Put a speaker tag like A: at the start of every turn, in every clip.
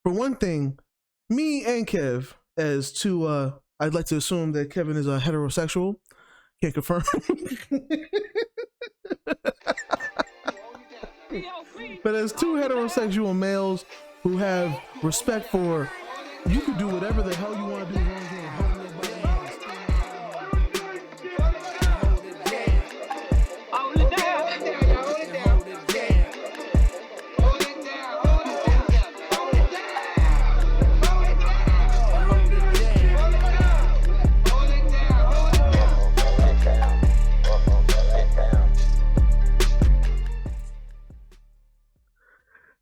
A: for one thing, me and Kev, as two, I'd like to assume that Kevin is a heterosexual. Can't confirm. But as two heterosexual males who have respect for, you can do whatever the hell you want to do.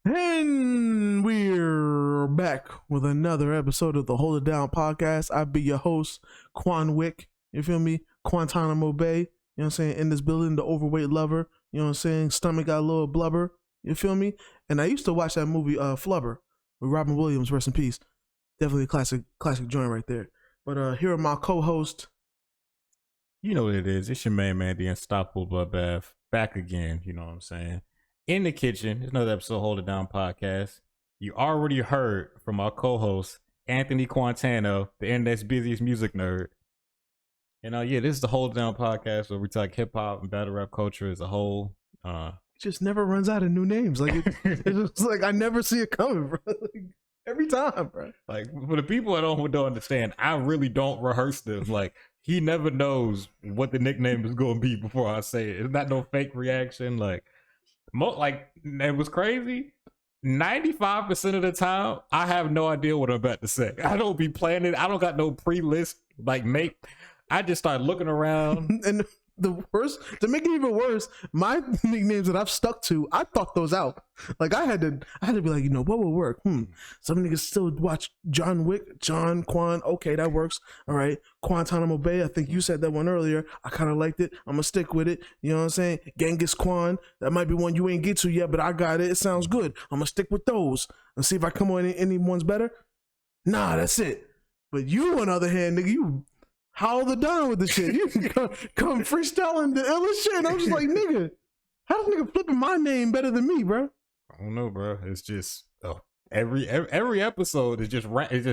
A: And we're back with another episode of the Hold It Down podcast. I be your host, Quan Wick. You feel me? Guantanamo Bay. You know what I'm saying? In this building, the overweight lover. You know what I'm saying? Stomach got a little blubber. You feel me? And I used to watch that movie, Flubber, with Robin Williams. Rest in peace. Definitely a classic joint right there. But here are my co-hosts.
B: You know what it is. It's your main man, the unstoppable Bloodbath, back again. You know what I'm saying? In the kitchen, it's another episode of Hold It Down podcast. You already heard from our co-host, Anthony Quintano, the internet's busiest music nerd. And this is the Hold It Down podcast where we talk hip-hop and battle rap culture as a whole.
A: It just never runs out of new names. Like it's just like I never see it coming, bro. Like, every time, bro.
B: Like, for the people that don't understand, I really don't rehearse this. Like, he never knows what the nickname is going to be before I say it. It's not no fake reaction. Like, it was crazy. 95% of the time, I have no idea what I'm about to say. I don't be planning. I don't got no pre-list. I just start looking around.
A: And the worst, to make it even worse, my nicknames that I've stuck to, I thought those out. Like I had to be like, what would work? Some niggas still watch John Wick, John, Quan. Okay, that works. All right, Guantanamo Bay. I think you said that one earlier. I kind of liked it. I'm gonna stick with it. You know what I'm saying? Genghis Quan. That might be one you ain't get to yet, but I got it. It sounds good. I'm gonna stick with those and see if I come on any ones better. Nah, that's it. But you, on the other hand, nigga, you howl the down with the shit. You come freestyling the illest shit. And I'm just like, nigga, how does nigga flipping my name better than me, bro?
B: I don't know, bro. It's just every episode is just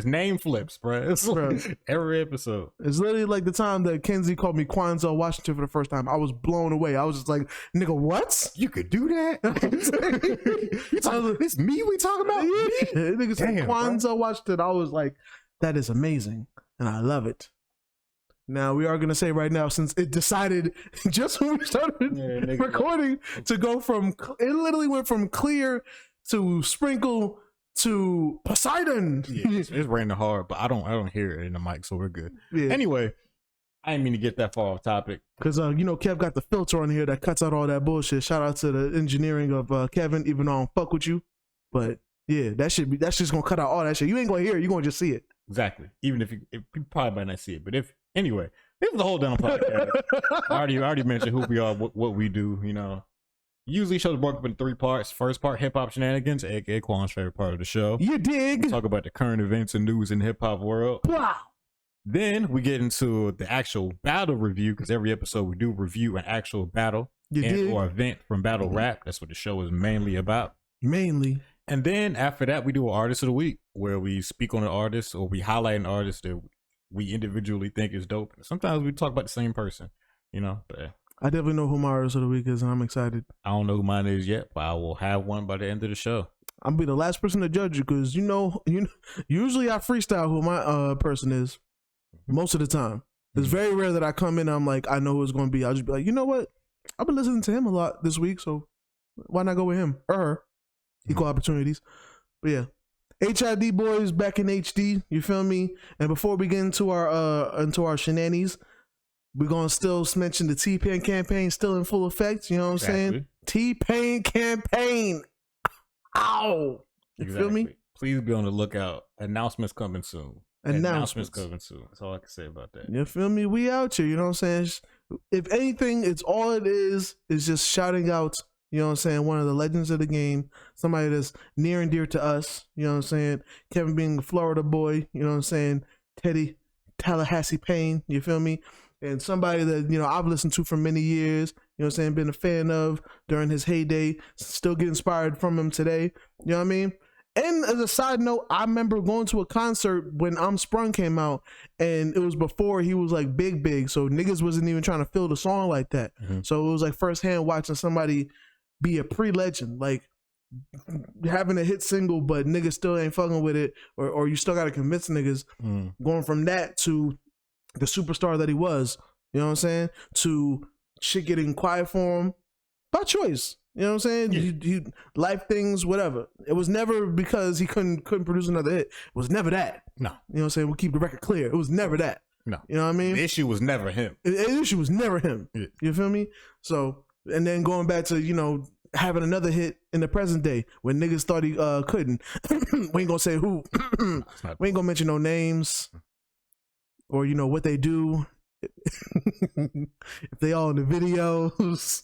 B: name flips, bro. It's like, every episode.
A: It's literally like the time that Kenzie called me Quanzo Washington for the first time. I was blown away. I was just like, nigga, what?
B: You could do that? It's me we talking about?
A: Yeah. Nigga said Quanzo Washington. I was like, that is amazing. And I love it. Now, we are going to say right now, since it decided just when we started recording to go from, it literally went from clear to sprinkle to Poseidon.
B: Yeah, it's raining hard, but I don't hear it in the mic, so we're good. Yeah. Anyway, I didn't mean to get that far off topic.
A: Because, Kev got the filter on here that cuts out all that bullshit. Shout out to the engineering of Kevin, even though I don't fuck with you. But, yeah, that's just going to cut out all that shit. You ain't going to hear it. You're going to just see it.
B: Exactly. Even if you probably might not see it, but anyway, this is the Hold Down podcast. I already mentioned who we are, what we do. Usually shows broken up in 3 parts. First part, hip hop shenanigans, aka Quan's favorite part of the show.
A: You dig?
B: We talk about the current events and news in the hip hop world.
A: Wow.
B: Then we get into the actual battle review, because every episode we do review an actual battle or event from battle rap. That's what the show is mainly about.
A: Mainly.
B: And then after that, we do an artist of the week, where we speak on an artist or we highlight an artist that we individually think is dope. Sometimes we talk about the same person, But
A: I definitely know who my artist of the week is, and I'm excited.
B: I don't know who mine is yet, but I will have one by the end of the show.
A: I'll be the last person to judge you, because usually I freestyle who my person is most of the time. It's very rare that I come in and I'm like, I know who it's going to be. I'll just be like, you know what? I've been listening to him a lot this week, so why not go with him or her? Equal opportunities. But yeah, HID Boyz back in HD. You feel me? And before we get into our shenanigans, we're gonna still mention the T-Pain campaign still in full effect. You know what I'm saying? T-Pain campaign. Ow! You feel me?
B: Please be on the lookout. Announcements coming soon. Announcements coming soon. That's all I can say about that.
A: You feel me? We out here. You know what I'm saying? If anything, it's all it is just shouting out. You know what I'm saying? One of the legends of the game. Somebody that's near and dear to us. You know what I'm saying? Kevin being a Florida boy. You know what I'm saying? Teddy, Tallahassee Payne. You feel me? And somebody that, I've listened to for many years. You know what I'm saying? Been a fan of during his heyday. Still get inspired from him today. You know what I mean? And as a side note, I remember going to a concert when I'm Sprung came out, and it was before he was like big, so niggas wasn't even trying to feel the song like that. So it was like firsthand watching somebody be a pre-legend, like having a hit single, but niggas still ain't fucking with it, or you still gotta convince niggas. Going from that to the superstar that he was, you know what I'm saying, to shit getting quiet for him by choice. You know what I'm saying? He life things, whatever. It was never because he couldn't produce another hit. It was never that.
B: No.
A: You know what I'm saying? We'll keep the record clear. It was never that.
B: No.
A: You know what I mean?
B: The issue was never him.
A: The issue was never him.
B: Yeah.
A: You feel me? So, and then going back to, you know, having another hit in the present day when niggas thought he couldn't. We ain't gonna say who. We ain't gonna mention no names or, you know, what they do. If they all in the videos,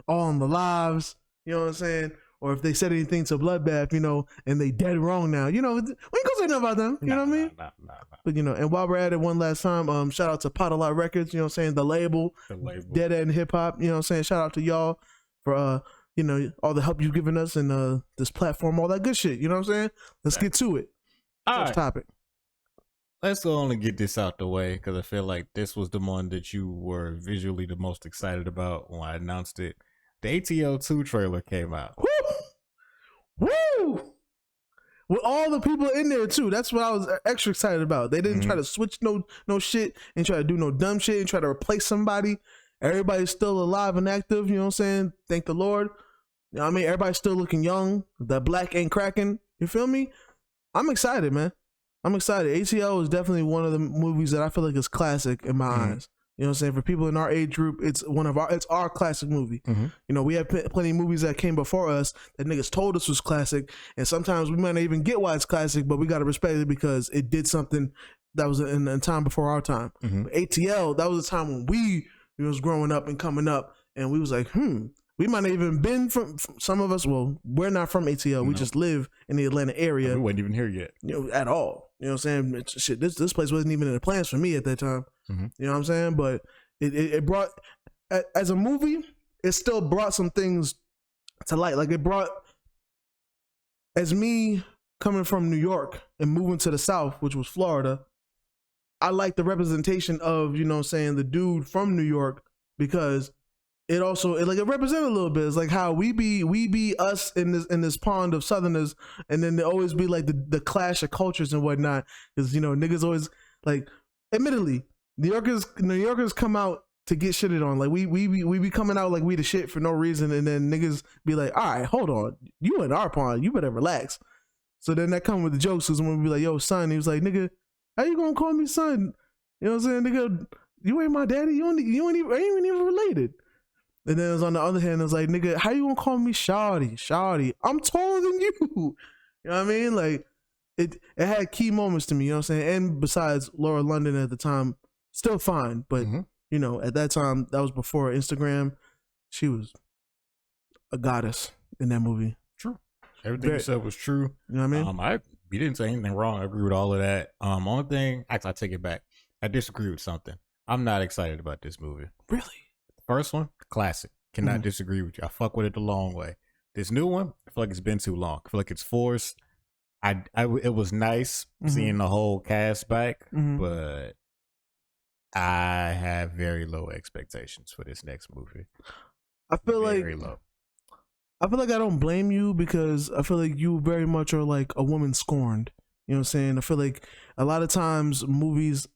A: all on the lives, you know what I'm saying? Or if they said anything to Bloodbath, you know, and they dead wrong now, you know, we ain't gonna say nothing about them, you know what I mean? Nah. But, you know, and while we're at it one last time, shout out to Pot a Lot Records, you know what I'm saying? The label. Dead End Hip Hop, you know what I'm saying? Shout out to y'all for, you know, all the help you've given us and this platform, all that good shit, you know what I'm saying? Let's get to it. First topic.
B: Let's go on and get this out the way, because I feel like this was the one that you were visually the most excited about when I announced it. The ATL 2 trailer came out.
A: Woo! With all the people in there too. That's what I was extra excited about. They didn't try to switch no shit and try to do no dumb shit and try to replace somebody. Everybody's still alive and active, you know what I'm saying? Thank the Lord. You know what I mean? Everybody's still looking young. The black ain't cracking. You feel me? I'm excited, man. I'm excited. ATL is definitely one of the movies that I feel like is classic in my eyes. You know what I'm saying? For people in our age group, it's our classic movie. You know, we have plenty of movies that came before us that niggas told us was classic, and sometimes we might not even get why it's classic, but we got to respect it because it did something that was in a time before our time. But ATL, that was a time when we was growing up and coming up, and we was like, we might not even been from some of us. Well, we're not from ATL. We just live in the Atlanta area.
B: We wasn't even here yet,
A: you know, at all. You know what I'm saying? Shit, this place wasn't even in the plans for me at that time. You know what I'm saying? But it brought, as a movie, it still brought some things to light. Like it brought, as me coming from New York and moving to the South, which was Florida, I like the representation of, you know what I'm saying, the dude from New York, because it represented a little bit. It's like how we be us in this pond of Southerners, and then there always be like the clash of cultures and whatnot. Because, you know, niggas always, like, admittedly, New Yorkers come out to get shitted on. Like we be coming out like we the shit for no reason, and then niggas be like, all right, hold on, you in our pond, you better relax. So then that come with the jokes, because when we be like, yo, son, he was like, nigga, how you gonna call me son? You know what I'm saying, nigga? You ain't my daddy. You ain't even related. And then it was on the other hand, it was like, nigga, how you gonna call me Shawty? I'm taller than you. You know what I mean? Like, it had key moments to me, you know what I'm saying? And besides, Laura London at the time, still fine. But, you know, at that time, that was before Instagram. She was a goddess in that movie.
B: True. Everything you said was true.
A: You know what I mean?
B: You didn't say anything wrong. I agree with all of that. Only thing, actually, I take it back. I disagree with something. I'm not excited about this movie.
A: Really?
B: First one, classic. Cannot disagree with you. I fuck with it the long way. This new one, I feel like it's been too long. I feel like it's forced. It was nice seeing the whole cast back, but I have very low expectations for this next movie.
A: I feel
B: very low.
A: I feel like I don't blame you, because I feel like you very much are like a woman scorned. You know what I'm saying? I feel like a lot of times movies.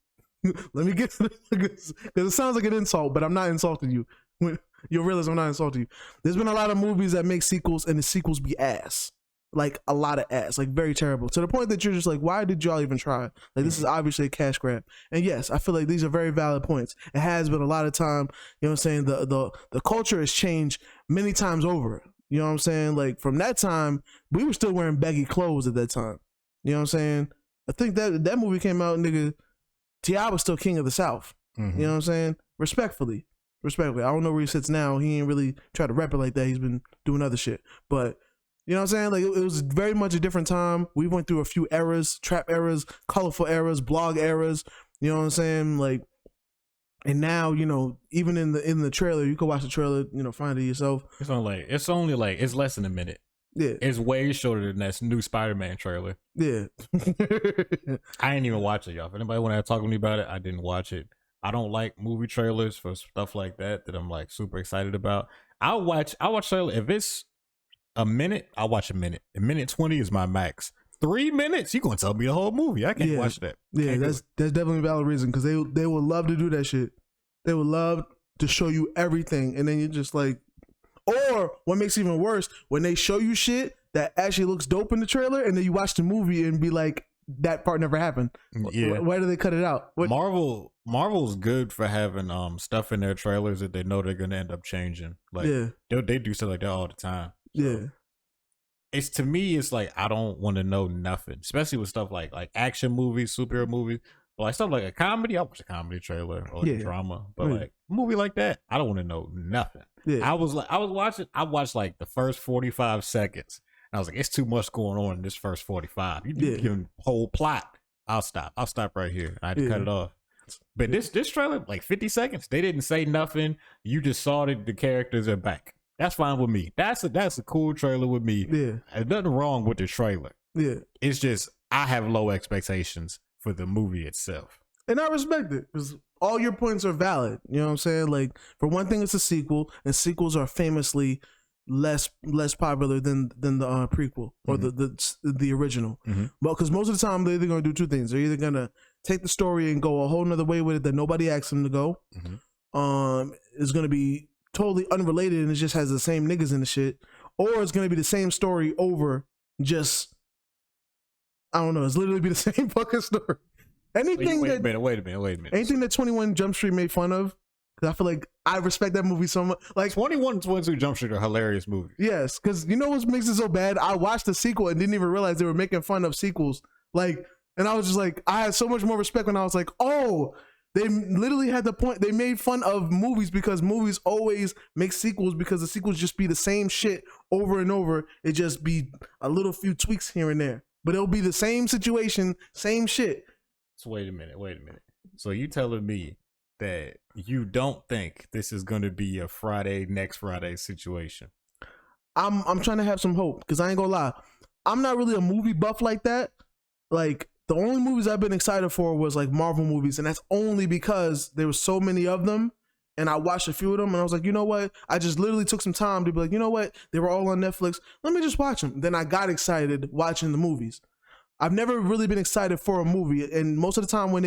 A: Let me get to because it sounds like an insult, but I'm not insulting you. You'll realize I'm not insulting you. There's been a lot of movies that make sequels, and the sequels be ass. Like a lot of ass, like very terrible, to the point that you're just like, why did y'all even try? Like, this is obviously a cash grab. And yes, I feel like these are very valid points. It has been a lot of time, you know what I'm saying? The culture has changed many times over. You know what I'm saying? Like, from that time, we were still wearing baggy clothes at that time. You know what I'm saying? I think that movie came out, nigga, T.I. was still king of the South. You know what I'm saying? Respectfully. I don't know where he sits now. He ain't really try to rap it like that. He's been doing other shit. But, you know what I'm saying? Like, it was very much a different time. We went through a few eras, trap eras, colorful eras, blog eras. You know what I'm saying? Like, and now, you know, even in the trailer, you can watch the trailer, you know, find it yourself.
B: It's only like it's less than a minute.
A: Yeah.
B: It's way shorter than that new Spider-Man trailer.
A: Yeah.
B: I ain't even watch it, y'all. If anybody want to talk to me about it, I didn't watch it. I don't like movie trailers for stuff like that I'm like super excited about. I watch trailer if it's a minute, I'll watch a minute. A minute 20 is my max. 3 minutes, you gonna tell me the whole movie? I can't watch that.
A: Yeah, that's definitely a valid reason because they would love to do that shit. They would love to show you everything, and then you're just like, or what makes it even worse, when they show you shit that actually looks dope in the trailer, and then you watch the movie and be like, that part never happened.
B: Yeah.
A: Why do they cut it out?
B: Marvel's good for having stuff in their trailers that they know they're gonna end up changing. Like they do stuff like that all the time. So.
A: Yeah.
B: It's to me, it's like I don't want to know nothing, especially with stuff like action movies, superhero movies, but like stuff like a comedy. I watch a comedy trailer or a drama, but like a movie like that, I don't want to know nothing.
A: Yeah.
B: I watched like the first 45 seconds, and I was like, it's too much going on in this first 45. You giving whole plot. I'll stop right here. I had to cut it off. But this trailer, like 50 seconds, they didn't say nothing. You just saw that the characters are back. That's fine with me. That's a cool trailer with me.
A: Yeah.
B: There's nothing wrong with the trailer.
A: Yeah.
B: It's just I have low expectations for the movie itself.
A: And I respect it because all your points are valid. You know what I'm saying? Like, for one thing, it's a sequel, and sequels are famously less popular than the prequel or the original. But because most of the time they're either going to do two things. They're either going to take the story and go a whole nother way with it that nobody asked them to go. It's going to be totally unrelated and it just has the same niggas in the shit, or it's going to be the same story over, just I don't know, it's literally be the same fucking story. Anything
B: wait a minute.
A: Anything that 21 Jump Street made fun of, because I feel like I respect that movie so much. Like
B: 21 and 22 Jump Street are hilarious movies.
A: Yes, because you know what makes it so bad? I watched the sequel and didn't even realize they were making fun of sequels. Like, and I was just like, I had so much more respect when I was like, oh, they literally had the point. They made fun of movies because movies always make sequels because the sequels just be the same shit over and over. It just be a little few tweaks here and there, but it'll be the same situation, same shit.
B: So wait a minute. So you telling me that you don't think this is going to be a next Friday situation?
A: I'm trying to have some hope because I ain't gonna lie, I'm not really a movie buff like that. Like, the only movies I've been excited for was like Marvel movies, and that's only because there were so many of them, and I watched a few of them, and I was like, you know what? I just literally took some time to be like, you know what? They were all on Netflix. Let me just watch them. Then I got excited watching the movies. I've never really been excited for a movie, and most of the time when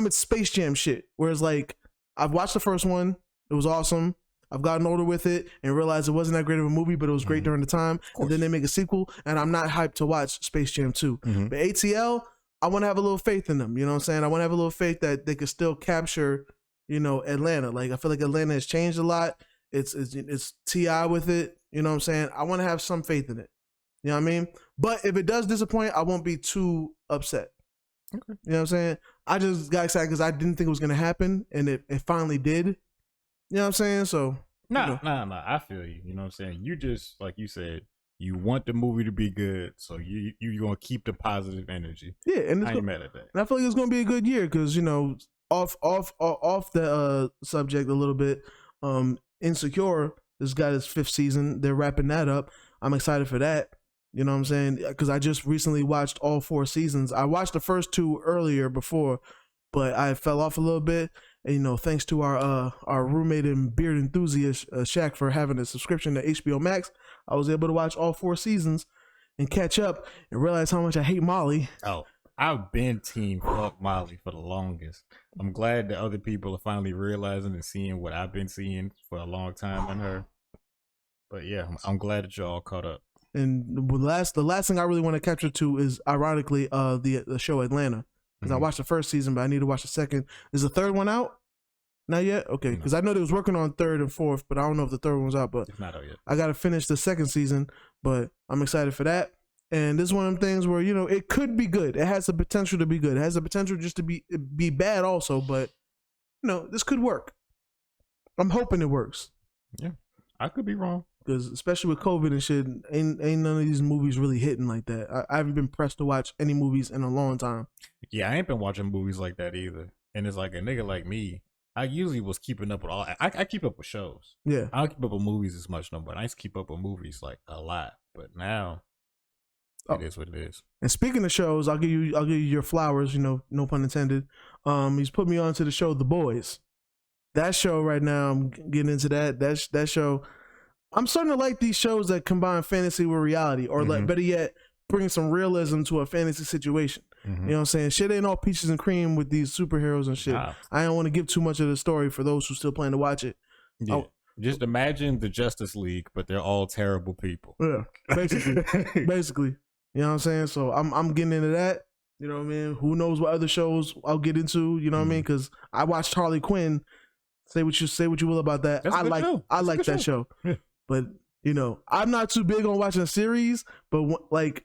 A: it's Space Jam shit, whereas like I've watched the first one, it was awesome. I've gotten older with it and realized it wasn't that great of a movie, but it was great during the time. And then they make a sequel, and I'm not hyped to watch Space Jam 2. But ATL, I want to have a little faith in them. You know what I'm saying? I want to have a little faith that they could still capture, you know, Atlanta. Like, I feel like Atlanta has changed a lot. It's T.I. with it. You know what I'm saying? I want to have some faith in it. You know what I mean? But if it does disappoint, I won't be too upset. Okay. You know what I'm saying? I just got excited because I didn't think it was going to happen, and it finally did. You know what I'm saying? So
B: Nah, I feel you. You know what I'm saying? You just, like you said, you want the movie to be good, so you're gonna keep the positive energy. Yeah, and I ain't mad at that.
A: And I feel like it's gonna be a good year because, you know, off the subject a little bit. Insecure has got its 5th season. They're wrapping that up. I'm excited for that. You know what I'm saying? Because I just recently watched all 4 seasons. I watched the first 2 earlier before, but I fell off a little bit. And, you know, thanks to our roommate and beard enthusiast, Shaq, for having a subscription to HBO Max, I was able to watch all 4 seasons and catch up and realize how much I hate Molly.
B: Oh, I've been team fuck Molly for the longest. I'm glad that other people are finally realizing and seeing what I've been seeing for a long time in her. But yeah, I'm glad that y'all caught up.
A: And the last thing I really want to capture too is, ironically, the show Atlanta. Because I watched the first season, but I need to watch the second. Is the 3rd one out? Not yet? Okay. Because I know they was working on 3rd and 4th, but I don't know if the 3rd one was out. But
B: it's not out yet.
A: I got to finish the 2nd season, but I'm excited for that. And this is one of them things where, you know, it could be good. It has the potential to be good. It has the potential just to be bad also, but, you know, this could work. I'm hoping it works.
B: Yeah. I could be wrong.
A: Because especially with COVID and shit, ain't none of these movies really hitting like that. I haven't been pressed to watch any movies in a long time.
B: Yeah, I ain't been watching movies like that either. And it's like a nigga like me, I usually was keeping up with all. I keep up with shows.
A: Yeah.
B: I don't keep up with movies as much no more. I used to keep up with movies like a lot, but now it is what it is.
A: And speaking of shows, I'll give you your flowers. You know, no pun intended. He's put me on to the show The Boys. That show right now, I'm getting into that. That show. I'm starting to like these shows that combine fantasy with reality, or like better yet, bring some realism to a fantasy situation. You know what I'm saying? Shit ain't all peaches and cream with these superheroes and shit. Nah. I don't want to give too much of the story for those who still plan to watch it.
B: Yeah. Just imagine the Justice League, but they're all terrible people.
A: Yeah, basically. You know what I'm saying? So I'm getting into that. You know what I mean? Who knows what other shows I'll get into? You know what I mean? Because I watched Harley Quinn. Say what you will about that. I like that show. Yeah. But you know, I'm not too big on watching a series, but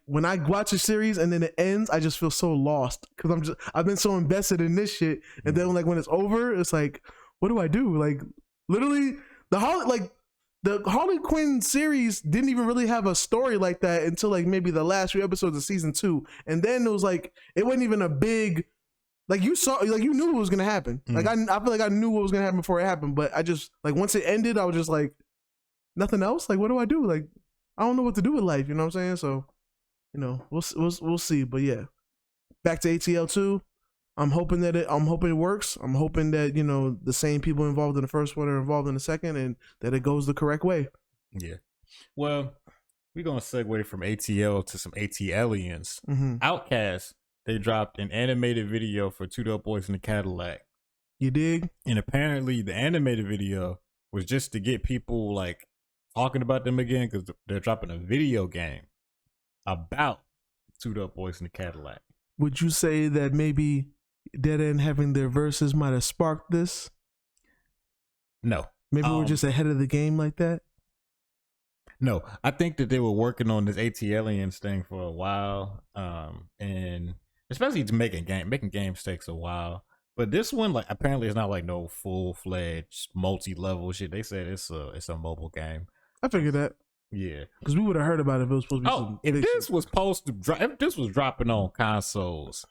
A: when I watch a series and then it ends, I just feel so lost because I've been so invested in this shit, and then like when it's over, it's like, what do I do? Like literally, the Harley Quinn series didn't even really have a story like that until like maybe the last few episodes of season 2, and then it was like it wasn't even a big. Like you knew what was gonna happen. Like I feel like I knew what was gonna happen before it happened, but I just like once it ended, I was just like, nothing else. Like what do I do? Like I don't know what to do with life. You know what I'm saying? So, you know, we'll see. But yeah, back to ATL 2. I'm hoping it works. I'm hoping that you know the same people involved in the first one are involved in the second, and that it goes the correct way.
B: Yeah. Well, we're gonna segue from ATL to some ATLians. Outkast. They dropped an animated video for 2 Dope Boys in the Cadillac.
A: You dig?
B: And apparently the animated video was just to get people like talking about them again because they're dropping a video game about 2 Dope Boys in the Cadillac.
A: Would you say that maybe Dead End having their verses might have sparked this?
B: No.
A: Maybe we're just ahead of the game like that?
B: No. I think that they were working on this ATLians thing for a while. And especially to making games takes a while, but this one like apparently it's not like no full-fledged multi-level shit. They said it's a mobile game.
A: I figured that.
B: Yeah,
A: because we would have heard about it if it was supposed to be.
B: If this was dropping on consoles,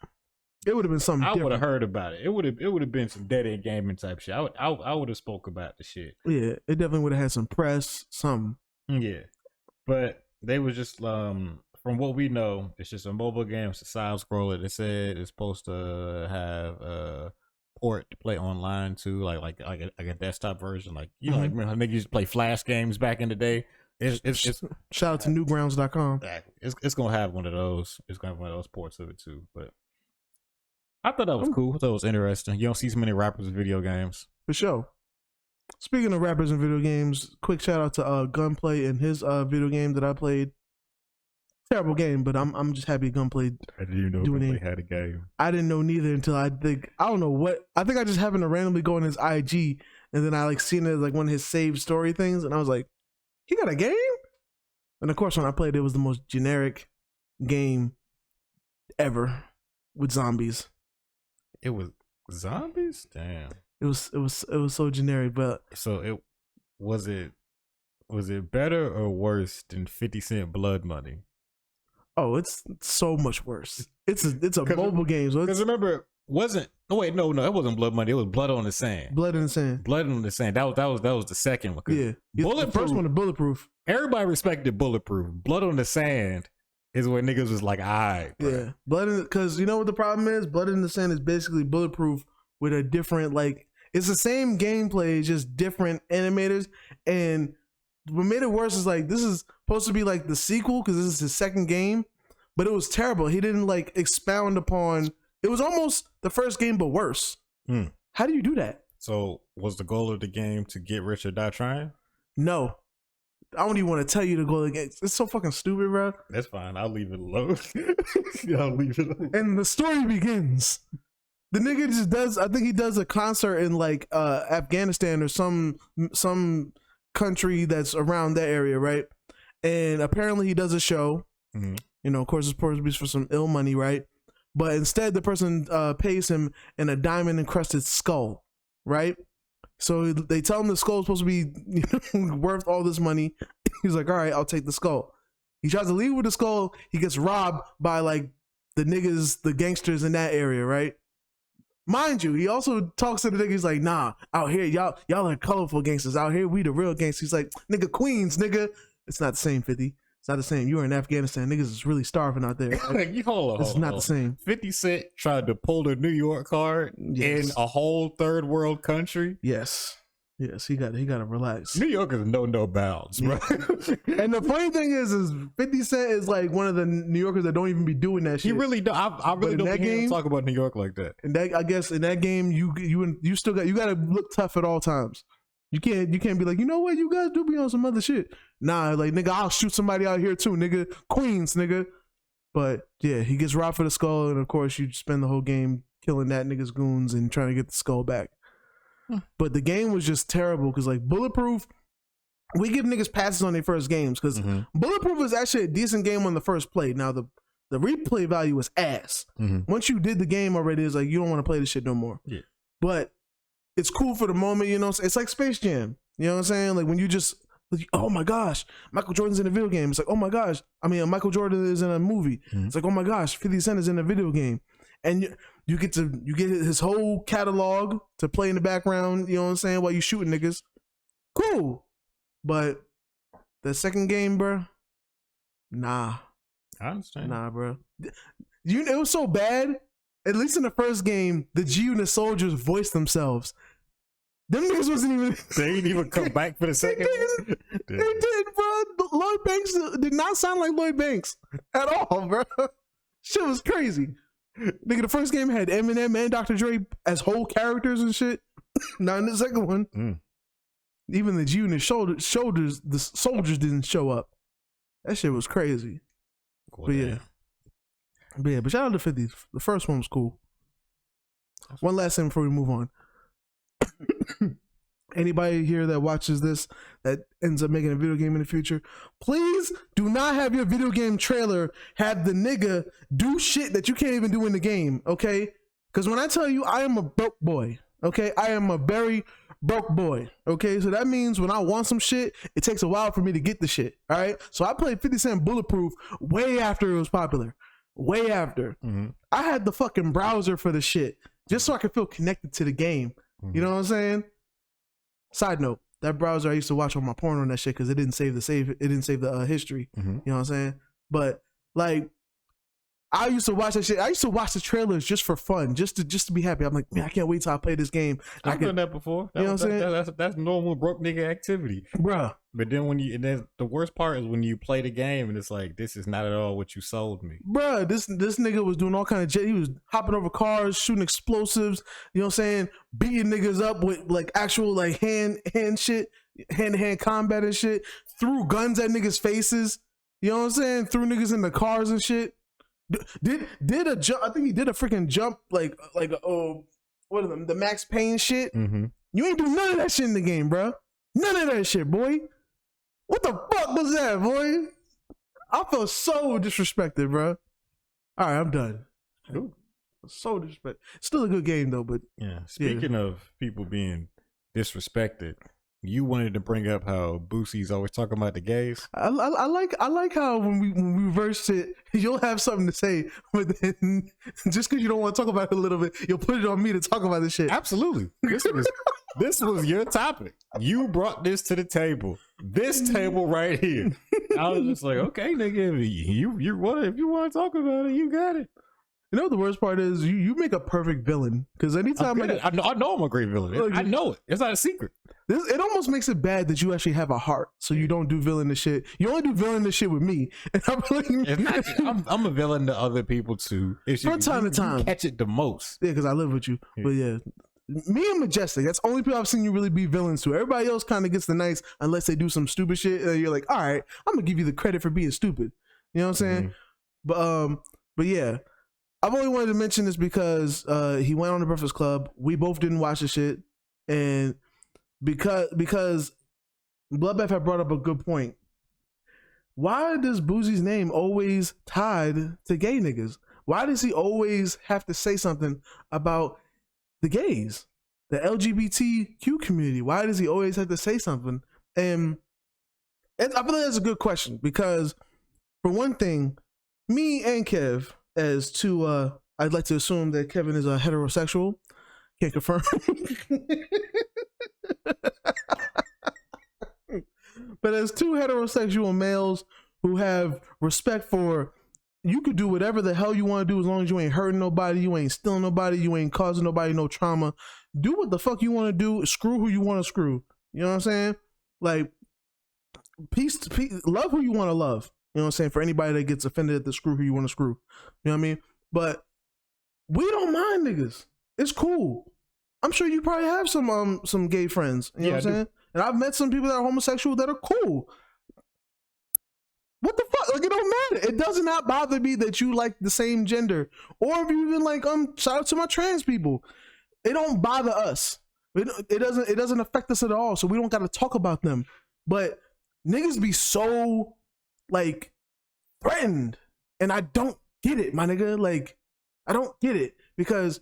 A: it would have been something.
B: I would have heard about it. It would have been some Dead End gaming type shit. I would have spoke about the shit.
A: Yeah, it definitely would have had some press, something.
B: Yeah, but they was just from what we know, it's just a mobile game. It's a side scroller. They said it's supposed to have a port to play online too, like a desktop version. Like you know, like remember how niggas used to play Flash games back in the day. It's
A: shout out to newgrounds.com.
B: Exactly. It's gonna have one of those. It's gonna have one of those ports of it too. But I thought that was cool. I thought it was interesting. You don't see so many rappers in video games.
A: For sure. Speaking of rappers in video games, quick shout out to Gunplay and his video game that I played. Terrible game, but I'm just happy Gunplay.
B: I didn't even know Gunplay had a game.
A: I didn't know neither until I think I just happened to randomly go on his IG, and then I like seen it as like one of his saved story things, and I was like, he got a game? And of course when I played it was the most generic game ever with zombies.
B: It was zombies? Damn.
A: It was so generic, but
B: so it was it better or worse than 50 Cent Blood Money?
A: Oh, it's so much worse. It's a mobile game.
B: Because remember, it wasn't Blood Money. It was Blood on the Sand.
A: Blood in the Sand.
B: Blood on the Sand. That was the second one.
A: Yeah, the first one, Bulletproof.
B: Everybody respected Bulletproof. Blood on the Sand is where niggas was like, alright.
A: Yeah, because you know what the problem is? Blood in the Sand is basically Bulletproof with a different it's the same gameplay, it's just different animators. And what made it worse is like this is supposed to be like the sequel because this is his second game, but it was terrible. He didn't like expound upon. It was almost the first game but worse. How do you do that?
B: So was the goal of the game to get rich or die trying?
A: No, I don't even want to tell you the goal of the game. It's so fucking stupid, bro.
B: That's fine. I'll leave it alone. I'll leave it alone.
A: And the story begins. The nigga just does. I think he does a concert in like Afghanistan or some country that's around that area, right? And apparently he does a show. You know, of course, it's supposed to be for some ill money, right? But instead, the person pays him in a diamond encrusted skull, right? So they tell him the skull's supposed to be worth all this money. He's like, all right, I'll take the skull. He tries to leave with the skull. He gets robbed by like the niggas, the gangsters in that area, right? Mind you, he also talks to the nigga. He's like, nah, out here, y'all are colorful gangsters. Out here, we the real gangsters. He's like, nigga, Queens, nigga. It's not the same, 50. It's not the same. You were in Afghanistan. Niggas is really starving out there.
B: Hold on.
A: It's not the same.
B: 50 Cent tried to pull the New York card in a whole third world country.
A: Yes, he got to relax.
B: New York is no bounds, bro.
A: And the funny thing is 50 Cent is like one of the New Yorkers that don't even be doing that shit.
B: He really don't. I really don't hear him talk about New York like that.
A: And that, I guess, in that game, you still got to look tough at all times. You can't be like, you know what, you guys do be on some other shit. Nah, like, nigga, I'll shoot somebody out here too, nigga. Queens, nigga. But yeah, he gets robbed for the skull, and of course you spend the whole game killing that nigga's goons and trying to get the skull back. But the game was just terrible because, like, Bulletproof, we give niggas passes on their first games because Bulletproof was actually a decent game on the first play. Now the replay value was ass. Once you did the game already, it's like you don't want to play this shit no more.
B: Yeah.
A: But it's cool for the moment, you know. It's like Space Jam. You know what I'm saying? Like when you just, oh my gosh, Michael Jordan's in a video game. It's like, oh my gosh, I mean, Michael Jordan is in a movie. It's like, oh my gosh, 50 Cent is in a video game. And you get his whole catalog to play in the background, you know what I'm saying, while you shooting niggas. Cool. But the second game, bro, nah.
B: I understand.
A: Nah, bro. It was so bad. At least in the first game, the G Unit soldiers voiced themselves. Them niggas wasn't even.
B: They didn't even come back for the second one.
A: They did, bro. Lloyd Banks did not sound like Lloyd Banks at all, bro. Shit was crazy. Nigga, the first game had Eminem and Dr. Dre as whole characters and shit. Not in the second one. Even the G Unit shoulders, the soldiers didn't show up. That shit was crazy.
B: Cool,
A: but yeah. But shout out to 50. The first one was cool. One last thing before we move on. Anybody here that watches this that ends up making a video game in the future, please do not have your video game trailer have the nigga do shit that you can't even do in the game, okay? Because when I tell you I am a broke boy, okay? I am a very broke boy, okay? So that means when I want some shit, it takes a while for me to get the shit, all right? So I played 50 Cent Bulletproof way after it was popular. Way after. I had the fucking browser for the shit just so I could feel connected to the game. You know what I'm saying? Side note, that browser I used to watch all my porn on that shit because it didn't save the history. You know what I'm saying? But like, I used to watch that shit. I used to watch the trailers just for fun, just to be happy. I'm like, man, I can't wait till I play this game.
B: I've done that before.
A: You know what I'm saying?
B: That's normal broke nigga activity,
A: bruh.
B: But then the worst part is when you play the game and it's like, this is not at all what you sold me,
A: bruh. This nigga was doing all kind of shit. He was hopping over cars, shooting explosives. You know what I'm saying? Beating niggas up with like actual like hand shit, hand to hand combat and shit. Threw guns at niggas' faces. You know what I'm saying? Threw niggas in the cars and shit. Did a jump? I think he did a freaking jump, like what are them? The Max Payne shit. You ain't do none of that shit in the game, bro. None of that shit, boy. What the fuck was that, boy? I felt so disrespected, bro. All right, I'm done.
B: Ooh.
A: So disrespected. Still a good game though, but
B: yeah. Speaking of people being disrespected, you wanted to bring up how Boosie's always talking about the gays.
A: I like how when we reverse it, you'll have something to say, but then just because you don't want to talk about it a little bit, you'll put it on me to talk about this shit.
B: Absolutely. This was your topic. You brought this to the table. This table right here. I was just like, okay, nigga, if you want to talk about it, you got it.
A: You know what the worst part is? You make a perfect villain because anytime
B: I know I'm a great villain. I know it. It's not a secret.
A: It almost makes it bad that you actually have a heart, so you don't do villainous shit. You only do villainous shit with me, and
B: I'm a villain to other people too.
A: From time to time,
B: you catch it the most.
A: Yeah, because I live with you. Yeah. But yeah, me and Majestic. That's the only people I've seen you really be villains to. Everybody else kind of gets the nice unless they do some stupid shit. And you're like, all right, I'm gonna give you the credit for being stupid. You know what I'm saying? But yeah. I've only wanted to mention this because he went on the Breakfast Club. We both didn't watch the shit, and because Bloodbath had brought up a good point. Why does Boosie's name always tied to gay niggas? Why does he always have to say something about the gays, the LGBTQ community? Why does he always have to say something? And I feel like that's a good question because, for one thing, me and Kev, as to I'd like to assume that Kevin is a heterosexual. Can't confirm. But as two heterosexual males who have respect for, you could do whatever the hell you want to do as long as you ain't hurting nobody, you ain't stealing nobody, you ain't causing nobody no trauma. Do what the fuck you want to do. Screw who you want to screw. You know what I'm saying? Like, peace, love who you want to love. You know what I'm saying? For anybody that gets offended at the screw who you want to screw. You know what I mean? But we don't mind niggas. It's cool. I'm sure you probably have some gay friends. You know what I'm saying? And I've met some people that are homosexual that are cool. What the fuck? Like, it don't matter. It does not bother me that you like the same gender. Or if you even like, shout out to my trans people. It don't bother us. It doesn't affect us at all. So we don't got to talk about them. But niggas be so like threatened. And I don't get it, my nigga. Like, I don't get it. Because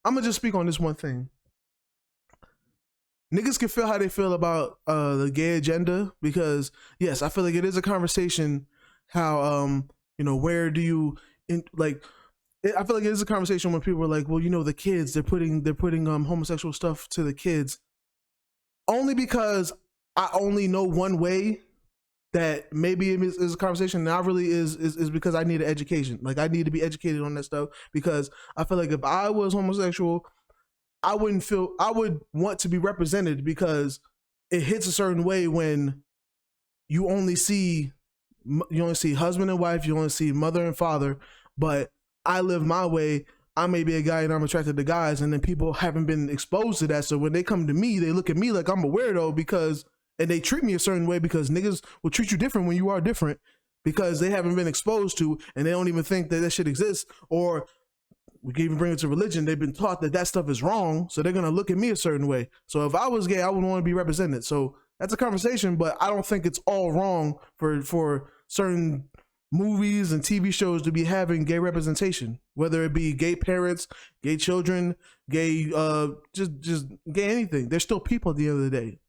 A: I'm going to just speak on this one thing. Niggas can feel how they feel about the gay agenda, because yes, I feel like it is a conversation how you know, where do you I feel like it is a conversation when people are like, well, you know, the kids, they're putting homosexual stuff to the kids, only because I only know one way that maybe it is a conversation. Now really is because I need an education. Like, I need to be educated on that stuff, because I feel like if I was homosexual, I would want to be represented, because it hits a certain way when you only see husband and wife, you only see mother and father, but I live my way. I may be a guy and I'm attracted to guys, and then people haven't been exposed to that. So when they come to me, they look at me like I'm a weirdo, and they treat me a certain way, because niggas will treat you different when you are different, because they haven't been exposed to, and they don't even think that shit exists. Or we can even bring it to religion. They've been taught that stuff is wrong, so they're gonna look at me a certain way. So if I was gay, I would want to be represented. So that's a conversation, but I don't think it's all wrong for certain movies and TV shows to be having gay representation, whether it be gay parents, gay children, gay just gay anything. They're still people at the end of the day.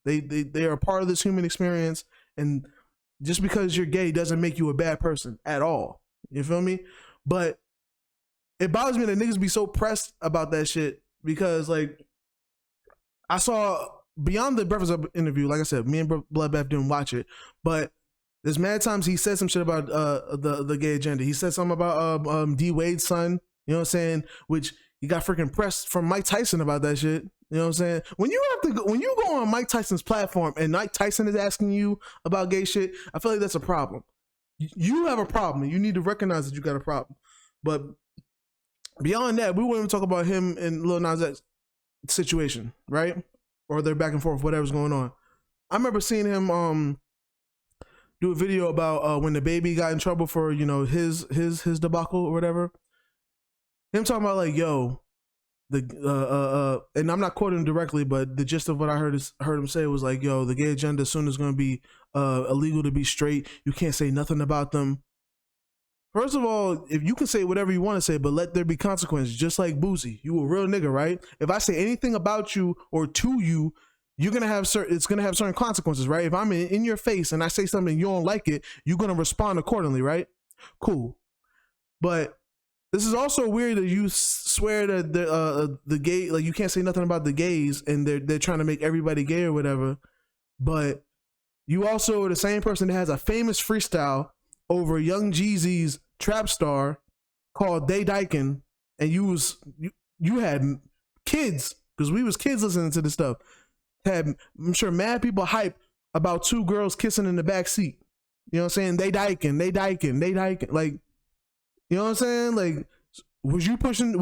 A: They are a part of this human experience, and just because you're gay doesn't make you a bad person at all. You feel me? But it bothers me that niggas be so pressed about that shit, because like, I saw beyond the Breakfast Club interview, like I said, me and Bloodbath didn't watch it, but there's mad times he said some shit about the gay agenda. He said something about D Wade's son, you know what I'm saying, which he got freaking pressed from Mike Tyson about that shit. You know what I'm saying? When you go on Mike Tyson's platform and Mike Tyson is asking you about gay shit, I feel like that's a problem. You have a problem, and you need to recognize that you got a problem. But beyond that, we won't even talk about him and Lil Nas X situation, right? Or their back and forth, whatever's going on. I remember seeing him do a video about when the baby got in trouble for, you know, his debacle or whatever. Him talking about like, yo, and I'm not quoting him directly, but the gist of what I heard him say was like, yo, the gay agenda soon is going to be illegal to be straight. You can't say nothing about them. First of all, if you can say whatever you want to say, but let there be consequences, just like Boosie. You a real nigga, right? If I say anything about you or to you, it's gonna have certain consequences, right? If I'm in your face and I say something and you don't like it, you're gonna respond accordingly, right? Cool. But this is also weird that you swear that the gay, like, you can't say nothing about the gays, and they're trying to make everybody gay or whatever. But you also are the same person that has a famous freestyle over Young Jeezy's Trap Star called Daylyt, and you had kids, because we was kids listening to this stuff, had, I'm sure, mad people hype about two girls kissing in the back seat. You know what I'm saying? Daylyt. Like, you know what I'm saying? Like, was you pushing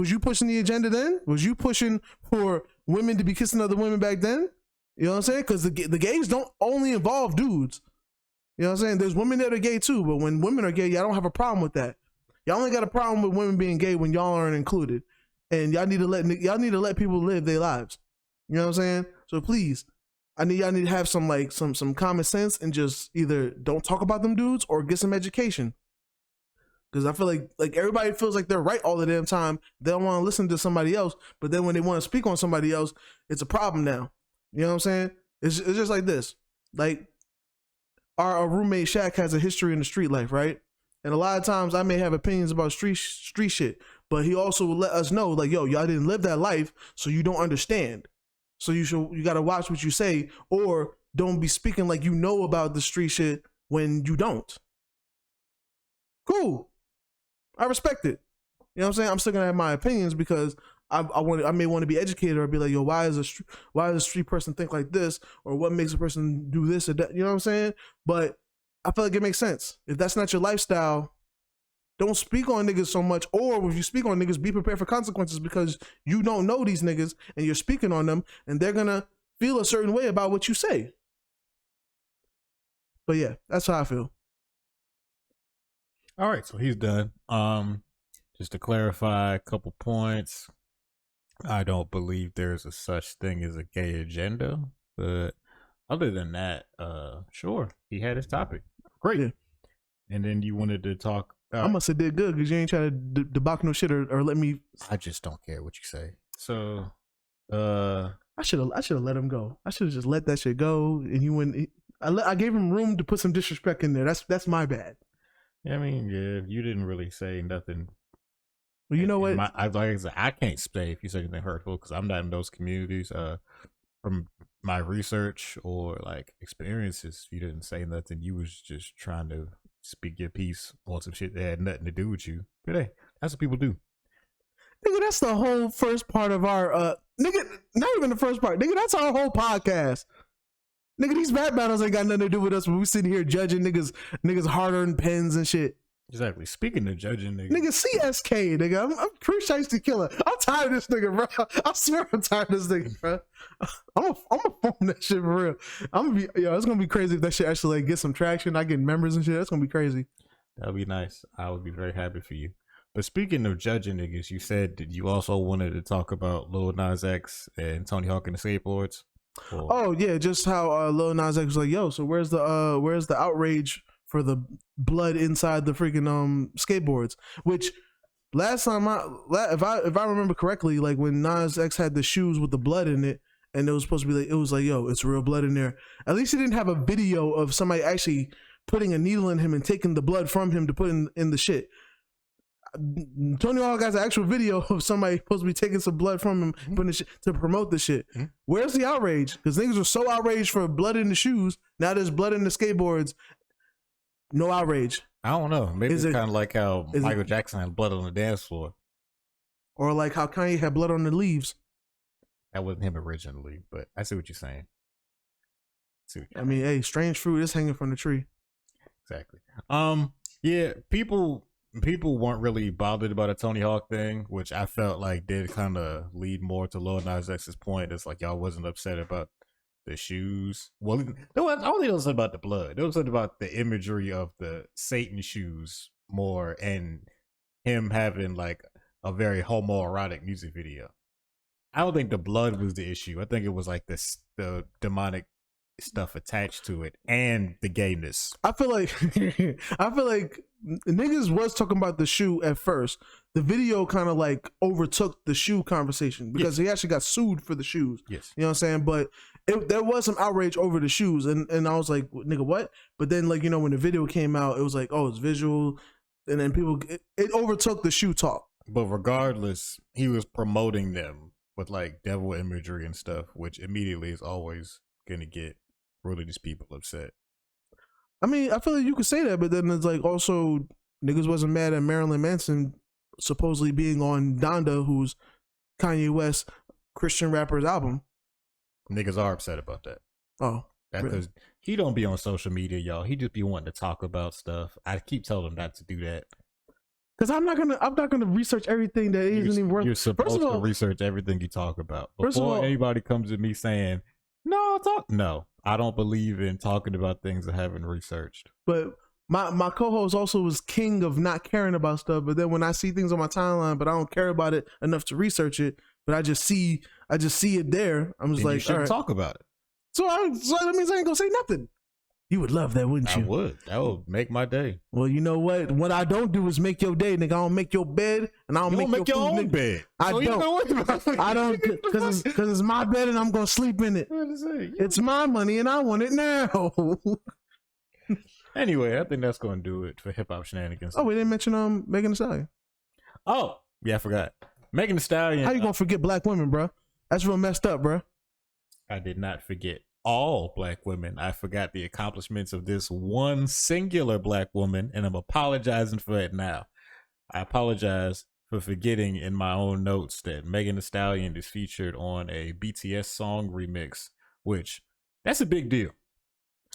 A: the agenda then? Was you pushing for women to be kissing other women back then? You know what I'm saying? Because the gays don't only involve dudes. You know what I'm saying? There's women that are gay too, but when women are gay, y'all don't have a problem with that. Y'all only got a problem with women being gay when y'all aren't included, and y'all need to let people live their lives. You know what I'm saying? So please, y'all need to have some common sense, and just either don't talk about them dudes or get some education. Because I feel like everybody feels like they're right all the damn time. They don't want to listen to somebody else, but then when they want to speak on somebody else, it's a problem now. You know what I'm saying? It's just like this. Like, our roommate Shaq has a history in the street life, right? And a lot of times I may have opinions about street shit, but he also will let us know, like, yo, y'all didn't live that life, so you don't understand. So you got to watch what you say, or don't be speaking like you know about the street shit when you don't. Cool. I respect it. You know what I'm saying? I'm still gonna have my opinions because I may want to be educated or be like, yo, why does a street person think like this, or what makes a person do this or that? You know what I'm saying? But I feel like it makes sense. If that's not your lifestyle, don't speak on niggas so much. Or if you speak on niggas, be prepared for consequences, because you don't know these niggas and you're speaking on them, and they're gonna feel a certain way about what you say. But yeah, that's how I feel.
B: All right, so he's done. Just to clarify a couple points, I don't believe there's a such thing as a gay agenda, but other than that, sure, he had his topic. Great. Yeah. And then you wanted to talk.
A: I must have did good because you ain't trying to debunk no shit or let me.
B: I just don't care what you say. So,
A: I should have let him go. I should have just let that shit go, and he went. I gave him room to put some disrespect in there. That's my bad.
B: I mean, yeah, you didn't really say nothing.
A: Well, you know what?
B: I can't say if you say anything hurtful because I'm not in those communities. From my research or like experiences, you didn't say nothing. You was just trying to speak your piece on some shit that had nothing to do with you. But hey, that's what people do.
A: Nigga, that's the whole first part of our nigga, not even the first part. Nigga, that's our whole podcast. Nigga, these rap battles ain't got nothing to do with us when we sitting here judging niggas hard-earned pens and shit.
B: Exactly. Speaking of judging niggas.
A: Nigga, CSK, nigga. I'm pretty shiesty killer. I'm tired of this nigga, bro. I swear I'm tired of this nigga, bro. I'm gonna form that shit for real. It's gonna be crazy if that shit actually like get some traction. I get members and shit. That's gonna be crazy.
B: That'd be nice. I would be very happy for you. But speaking of judging niggas, you said that you also wanted to talk about Lil Nas X and Tony Hawk and the skateboards. Or...
A: Oh yeah, just how Lil Nas X was like, yo, so where's the outrage for the blood inside the freaking skateboards? Which last time if I remember correctly, like when Nas X had the shoes with the blood in it, and it was supposed to be like, it was like, yo, it's real blood in there. At least he didn't have a video of somebody actually putting a needle in him and taking the blood from him to put in the shit. Tony Hawk has an actual video of somebody supposed to be taking some blood from him, putting the shit to promote the shit. Where's the outrage? Because niggas were so outraged for blood in the shoes. Now there's blood in the skateboards. No outrage.
B: I don't know. Maybe it's kind of like how Michael Jackson had blood on the dance floor.
A: Or like how Kanye had blood on the leaves.
B: That wasn't him originally, but I see what you're saying.
A: I mean, hey, strange fruit is hanging from the tree.
B: Exactly. Yeah, people weren't really bothered about a Tony Hawk thing, which I felt like did kind of lead more to Lil Nas X's point. It's like y'all wasn't upset about the shoes. Well, I don't think it was about the blood. It was about the imagery of the Satan shoes more, and him having like a very homoerotic music video. I don't think the blood was the issue. I think it was like the demonic stuff attached to it and the gayness. I feel like niggas was talking about the shoe at first. The video kind of like overtook the shoe conversation because he actually got sued for the shoes. Yes. You know what I'm saying? But there was some outrage over the shoes, and I was like, nigga, what? But then, like, you know, when the video came out, it was like, oh, it's visual, and then it overtook the shoe talk. But regardless, he was promoting them with like devil imagery and stuff, which immediately is always gonna get religious people upset. I mean, I feel like you could say that, but then it's like also niggas wasn't mad at Marilyn Manson supposedly being on Donda, who's Kanye West Christian rapper's album. Niggas are upset about that. Oh, that's because he don't be on social media, y'all. He just be wanting to talk about stuff. I keep telling him not to do that. Cause I'm not gonna research everything that isn't even worth. You're supposed to research everything you talk about before anybody comes to me saying, "No, No, I don't believe in talking about things I haven't researched." But my co-host also was king of not caring about stuff. But then when I see things on my timeline, but I don't care about it enough to research it, but I just see it there. I'm just like, you shouldn't talk about it. So that means I ain't gonna say nothing. You would love that, wouldn't you? I would. That would make my day. Well, you know what? What I don't do is make your day, nigga. I don't make your bed, and I don't make your own bed. I don't. I don't, because it's my bed, and I'm gonna sleep in it. It's my money, and I want it now. Anyway, I think that's gonna do it for hip hop shenanigans. Oh, we didn't mention Megan Thee Stallion. Oh, Yeah, I forgot. Megan Thee Stallion.
A: How you gonna forget black women, bro? That's real messed up, bro.
B: I did not forget all black women. I forgot the accomplishments of this one singular black woman, and I'm apologizing for it now. I apologize for forgetting in my own notes that Megan Thee Stallion is featured on a BTS song remix, which that's a big deal.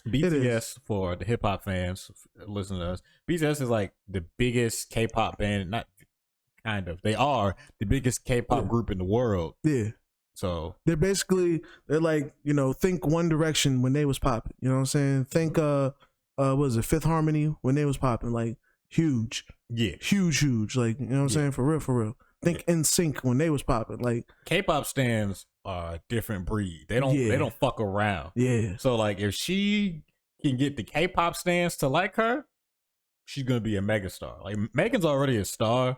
B: BTS, for the hip hop fans listening to us, BTS is like the biggest K-pop band, not kind of. They are the biggest K-pop group in the world.
A: Yeah.
B: So
A: they're like, you know, think One Direction when they was popping. You know what I'm saying? Think what was it, Fifth Harmony when they was popping, like huge.
B: Yeah.
A: Huge. Like, you know what I'm saying? For real. Think NSYNC when they was popping. Like
B: K-pop stands are a different breed. They don't fuck around.
A: Yeah.
B: So like if she can get the K-pop stands to like her, she's gonna be a megastar. Like Megan's already a star,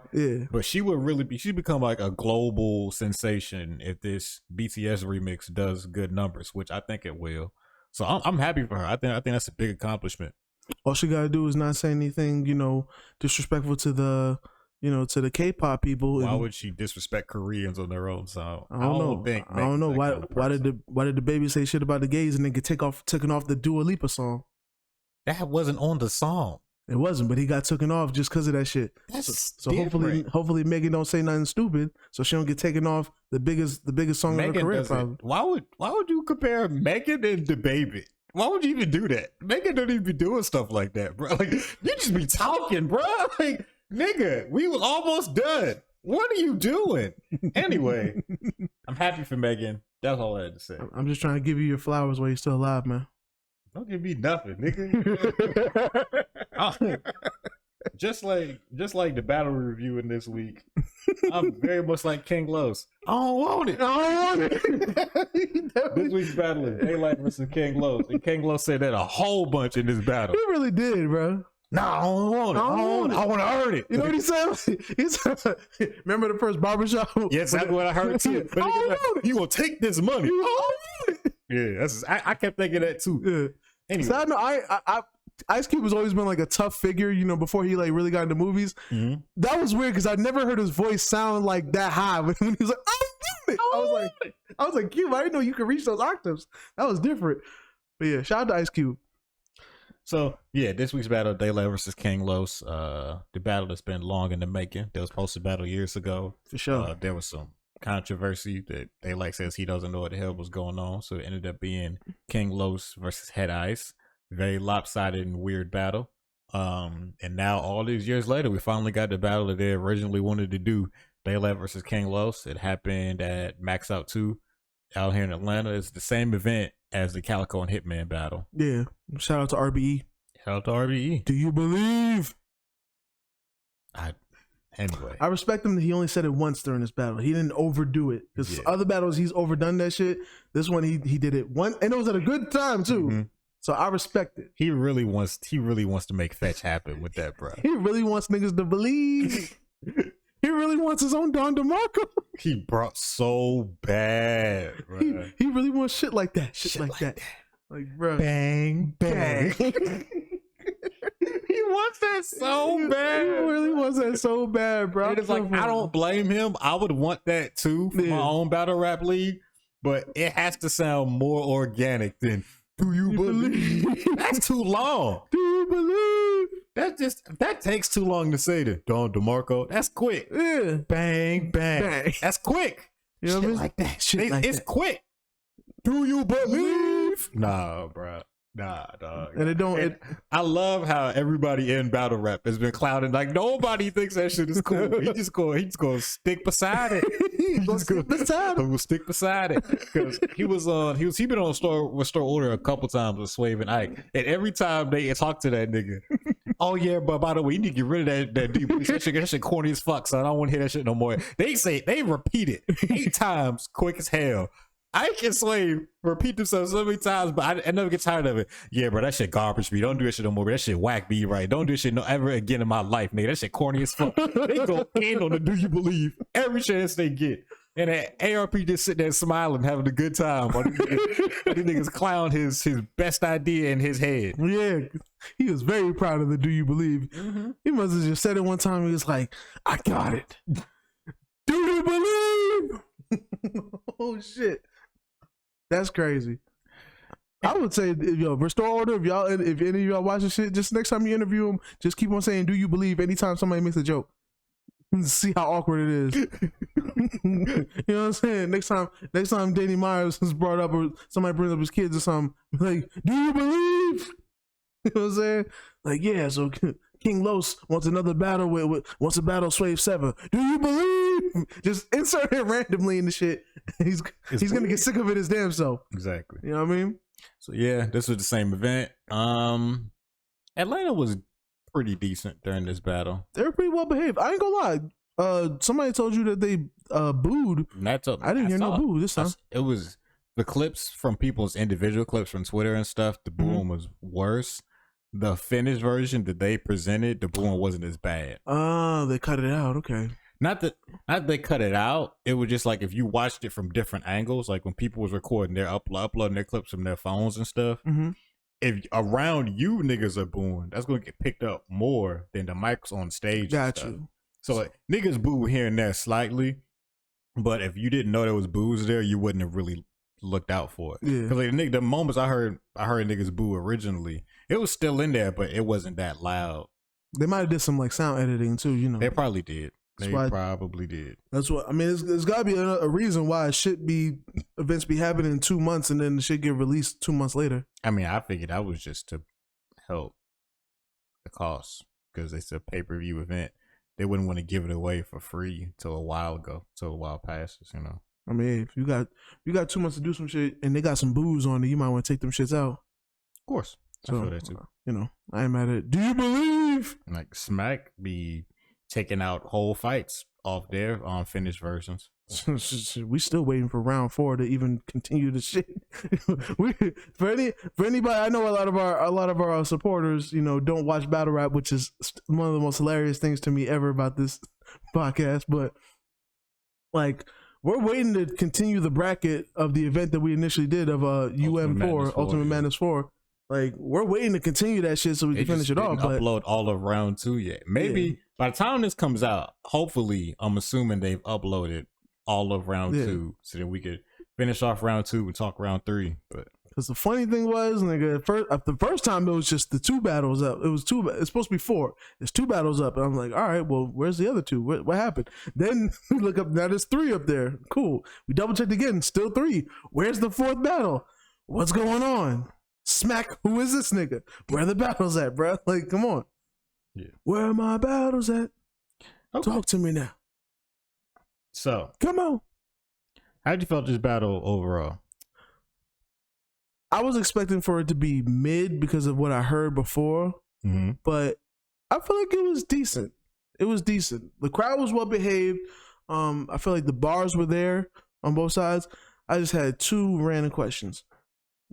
B: but she'd become like a global sensation if this BTS remix does good numbers, which I think it will. So I'm happy for her. I think that's a big accomplishment.
A: All she gotta do is not say anything, you know, disrespectful to the, you know, to the K-pop people.
B: Why would she disrespect Koreans on their own song?
A: I don't know. Why did the baby say shit about the gays and then get taken off the Dua Lipa song?
B: That wasn't on the song.
A: It wasn't, but he got taken off just because of that shit. So hopefully Megan don't say nothing stupid, so she don't get taken off the biggest song in her career. Probably.
B: Why would you compare Megan and the baby? Why would you even do that? Megan don't even be doing stuff like that, bro. Like you just be talking, bro. Like nigga, we was almost done. What are you doing? Anyway, I'm happy for Megan. That's all I had to say.
A: I'm just trying to give you your flowers while you're still alive, man.
B: Don't give me nothing, nigga. just like the battle reviewing this week, I'm very much like King Los. I don't want it. This week's battle is Daylyt versus King Los, and King Los said that a whole bunch in this battle.
A: He really did, bro.
B: Nah, I don't want it. I want to earn it.
A: You know what he said? He said, remember the first barbershop?
B: Yes, that's what I heard too. You gonna take this money? Yeah, I kept thinking that too.
A: Yeah. Anyway, so I know Ice Cube has always been like a tough figure, you know, before he like really got into movies. Mm-hmm. That was weird because I never heard his voice sound like that high when he was like, I was like, Cube, I didn't know you could reach those octaves. That was different. But yeah, shout out to Ice Cube.
B: So yeah, this week's battle, Daylyt versus King Los. The battle that's been long in the making. That was posted battle years ago.
A: For sure.
B: There was some controversy that Daylyt says he doesn't know what the hell was going on, so it ended up being King Los versus Head Ice. Very lopsided and weird battle. And now all these years later, we finally got the battle that they originally wanted to do. Daylyt versus King Los. It happened at Max Out 2 out here in Atlanta. It's the same event as the Calico and Hitman battle.
A: Yeah. Shout out to RBE.
B: Shout out to RBE.
A: Do you believe?
B: Anyway,
A: I respect him that he only said it once during this battle. He didn't overdo it because other battles he's overdone that shit. This one he did it one, and it was at a good time too. Mm-hmm. So I respect it.
B: He really wants to make fetch happen with that, bro.
A: He really wants niggas to believe. He really wants his own Don DeMarco.
B: He brought so bad, bro.
A: He really wants shit like that. Shit like that. Like, bro.
B: Bang, bang. He wants that so bad.
A: He really wants that so bad, bro.
B: It's like, I don't blame him. I would want that too for my own battle rap league, but it has to sound more organic than "Do you believe?" That's too long.
A: Do you believe?
B: That takes too long to say to Don DeMarco. That's quick.
A: Yeah.
B: Bang, bang. That's quick.
A: You know what I mean?
B: Like that. It's quick. Do you believe? Nah, bro. Nah, dog.
A: And
B: I love how everybody in battle rap has been clouding. Like nobody thinks that shit is cool. He's just gonna stick beside it. He's gonna stick beside it because he been on store order a couple times with Swave and Ike, and every time they talk to that nigga, oh yeah, but by the way, you need to get rid of that deep. That shit corny as fuck, son. I don't want to hear that shit no more. They repeat it 8 times, quick as hell. Ike and Slave repeat themselves so many times, but I never get tired of it. Yeah, bro, that shit garbage, B. Don't do that shit no more, bro. That shit whack, B. Right? Don't do that shit no ever again in my life, nigga. That shit corny as fuck. They go in on the "Do you believe?" every chance they get. And that ARP just sit there smiling, having a good time while these niggas clown his best idea in his head.
A: Yeah, he was very proud of the "Do you believe?" Mm-hmm. He must have just said it one time. He was like, "I got it. Do you believe? Oh shit, that's crazy. I would say, yo, restore order. If any of y'all watch this shit, just next time you interview him, just keep on saying, "Do you believe?" Anytime somebody makes a joke, see how awkward it is. You know what I'm saying? Next time Danny Myers is brought up, or somebody brings up his kids or something, like, "Do you believe?" You know what I'm saying? Like, yeah. So King Los wants another battle wants to battle Slave 7. Do you believe? Just insert it randomly in the shit. He's gonna get sick of it his damn self.
B: Exactly.
A: You know what I mean?
B: So yeah, this was the same event. Atlanta was pretty decent during this battle.
A: They were pretty well behaved. I ain't gonna lie. Somebody told you that they booed. I didn't hear no boo this time.
B: It was the clips from people's individual clips from Twitter and stuff. The booing was worse. The finished version that they presented, the booing wasn't as bad.
A: Oh, they cut it out. Okay.
B: Not that they cut it out. It was just like if you watched it from different angles, like when people was recording, they're uploading their clips from their phones and stuff.
A: Mm-hmm.
B: If around you niggas are booing, that's gonna get picked up more than the mics on stage.
A: Got you.
B: So like, niggas boo here and there slightly, but if you didn't know there was boos there, you wouldn't have really looked out for it.
A: Yeah.
B: Because like, the moments I heard niggas boo originally, it was still in there, but it wasn't that loud.
A: They might have did some like sound editing too. You know,
B: they probably did. Probably did.
A: That's what I mean. There's got to be a reason why events be happening in 2 months and then the shit get released 2 months later.
B: I mean, I figured that was just to help the cost because it's a pay-per-view event. They wouldn't want to give it away for free till a while passes. You know.
A: I mean, if you got 2 months to do some shit and they got some booze on it, you might want to take them shits out.
B: Of course,
A: so,
B: I feel that too.
A: You know, I ain't mad at it. Do you believe?
B: Like Smack be taking out whole fights off their finished versions.
A: We still waiting for round 4 to even continue the shit. For anybody, I know a lot of our supporters, you know, don't watch battle rap, which is one of the most hilarious things to me ever about this podcast. But like, we're waiting to continue the bracket of the event that we initially did of UM4, Ultimate Madness 4. Like, we're waiting to continue that shit so we can finish it off. But
B: upload all of round 2 yet. Maybe by the time this comes out, hopefully, I'm assuming they've uploaded all of round 2 so that we could finish off round 2 and talk round 3. But
A: because the funny thing was, nigga, the first time it was just the 2 battles up. It's supposed to be 4. There's 2 battles up, and I'm like, all right, well, where's the other 2? What happened? Then we look up. Now there's 3 up there. Cool. We double checked again. Still 3. Where's the 4th battle? What's going on? Smack, who is this nigga? Where are the battles at, bro? Like, come on.
B: Yeah.
A: Where are my battles at? Okay. Talk to me now.
B: So,
A: come on.
B: How'd you felt this battle overall?
A: I was expecting for it to be mid because of what I heard before, but I feel like it was decent. It was decent. The crowd was well behaved. I feel like the bars were there on both sides. I just had 2 random questions.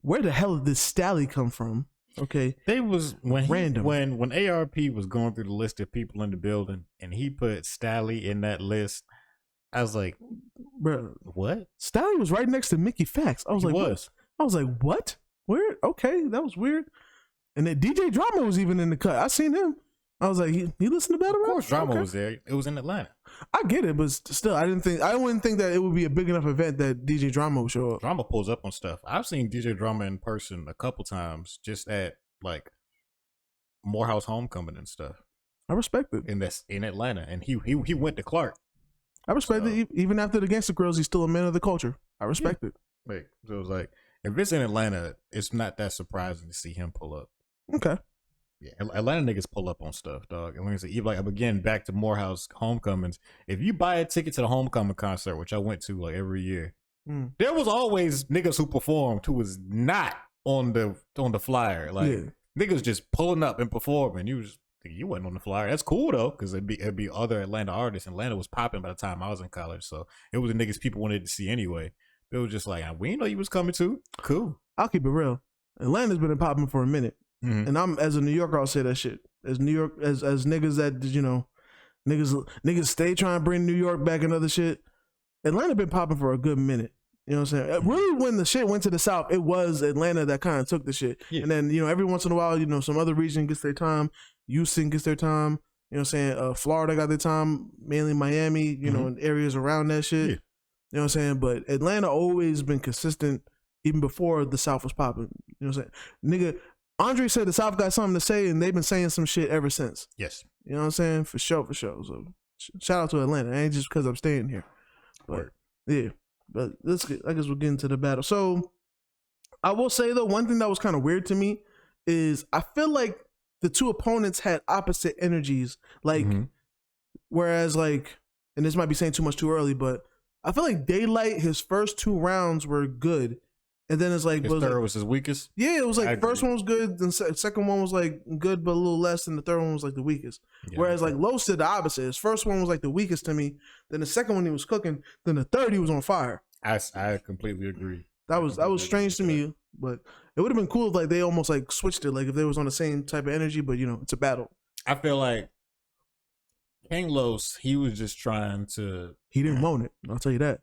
A: Where the hell did this Stally come from? Okay,
B: they was
A: random.
B: When ARP was going through the list of people in the building and he put Stally in that list, I was like,
A: bro,
B: what?
A: Stally was right next to Mickey Fax. I was like, what? Where? Okay, that was weird. And then DJ Drama was even in the cut. I seen him. I was like, he listened to battle rap?
B: Of course, Drama was there. It was in Atlanta.
A: I get it, but still, I wouldn't think that it would be a big enough event that DJ Drama would show up.
B: Drama pulls up on stuff. I've seen DJ Drama in person a couple times, just at like Morehouse Homecoming and stuff.
A: I respect it.
B: In Atlanta, and he went to Clark.
A: I respect it. Even after the Gangsta Girls, he's still a man of the culture. I respect it.
B: Like, so it was like, if it's in Atlanta, it's not that surprising to see him pull up.
A: Okay.
B: Yeah, Atlanta niggas pull up on stuff, dog. And like I said, even like again, back to Morehouse Homecomings. If you buy a ticket to the Homecoming concert, which I went to like every year, there was always niggas who performed who was not on the flyer. Like niggas just pulling up and performing. You wasn't on the flyer. That's cool though, because it'd be other Atlanta artists. Atlanta was popping by the time I was in college, so it was the niggas people wanted to see anyway. It was just like, we didn't know you was coming too. Cool.
A: I'll keep it real. Atlanta's been popping for a minute. And I'm, as a New Yorker, I'll say that shit. As New York, as niggas that, you know, niggas stay trying to bring New York back and other shit. Atlanta been popping for a good minute. You know what I'm saying? Really, when the shit went to the South, it was Atlanta that kind of took the shit. Yeah. And then, you know, every once in a while, you know, some other region gets their time. Houston gets their time. You know what I'm saying? Florida got their time, mainly Miami, you know, and areas around that shit.
B: Yeah.
A: You know what I'm saying? But Atlanta always been consistent even before the South was popping. You know what I'm saying? Nigga, Andre said the South got something to say, and they've been saying some shit ever since.
B: Yes.
A: You know what I'm saying? For sure. So shout out to Atlanta. It ain't just because I'm staying here. But yeah. But I guess we'll get into the battle. So I will say though, one thing that was kind of weird to me is I feel like the two opponents had opposite energies. Like, whereas like, and this might be saying too much too early, but I feel like Daylyt, his first 2 rounds were good. And then it's like,
B: his third was his weakest.
A: Yeah, it was like first one was good, then second one was like good but a little less, and the third one was like the weakest. Yeah, whereas like Los did the opposite. His first one was like the weakest to me, then the second one he was cooking, then the third he was on fire.
B: I completely agree.
A: That was strange to me, but it would have been cool if like they almost like switched it, like if they was on the same type of energy, but you know, it's a battle.
B: I feel like King Los, he was just trying to.
A: He didn't want it. I'll tell you that.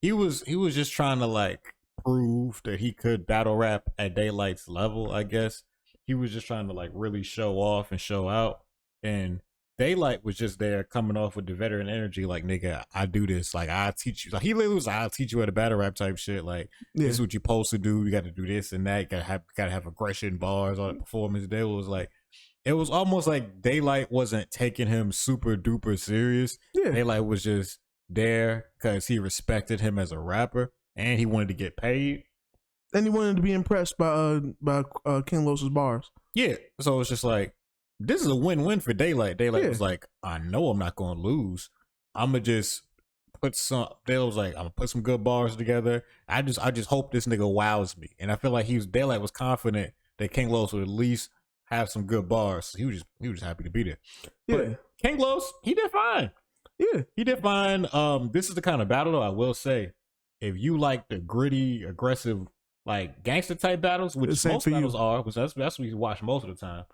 B: He was just trying to like prove that he could battle rap at Daylyt's level. I guess he was just trying to like really show off and show out. And Daylyt was just there coming off with the veteran energy, like, nigga, I do this. Like, I teach you. Like, he literally was, I'll teach you how to battle rap type shit. Like, this is what you're supposed to do. You got to do this and that. You gotta have aggression, bars, all the performance. They was like, it was almost like Daylyt wasn't taking him super duper serious. Yeah. Daylyt was just there because he respected him as a rapper and he wanted to get paid.
A: And he wanted to be impressed by King Los's bars.
B: Yeah. So it's just like, this is a win-win for Daylyt. Daylyt was like, I know I'm not going to lose. I'm going to just put some, Daylyt was like, I'm going to put some good bars together. I just hope this nigga wows me. And I feel like Daylyt was confident that King Los would at least have some good bars. So he was just happy to be there. Yeah. But King Los, he did fine.
A: Yeah.
B: He did fine. This is the kind of battle though, I will say, if you like the gritty, aggressive, like gangster type battles, which most battles are, which that's what we watch most of the time.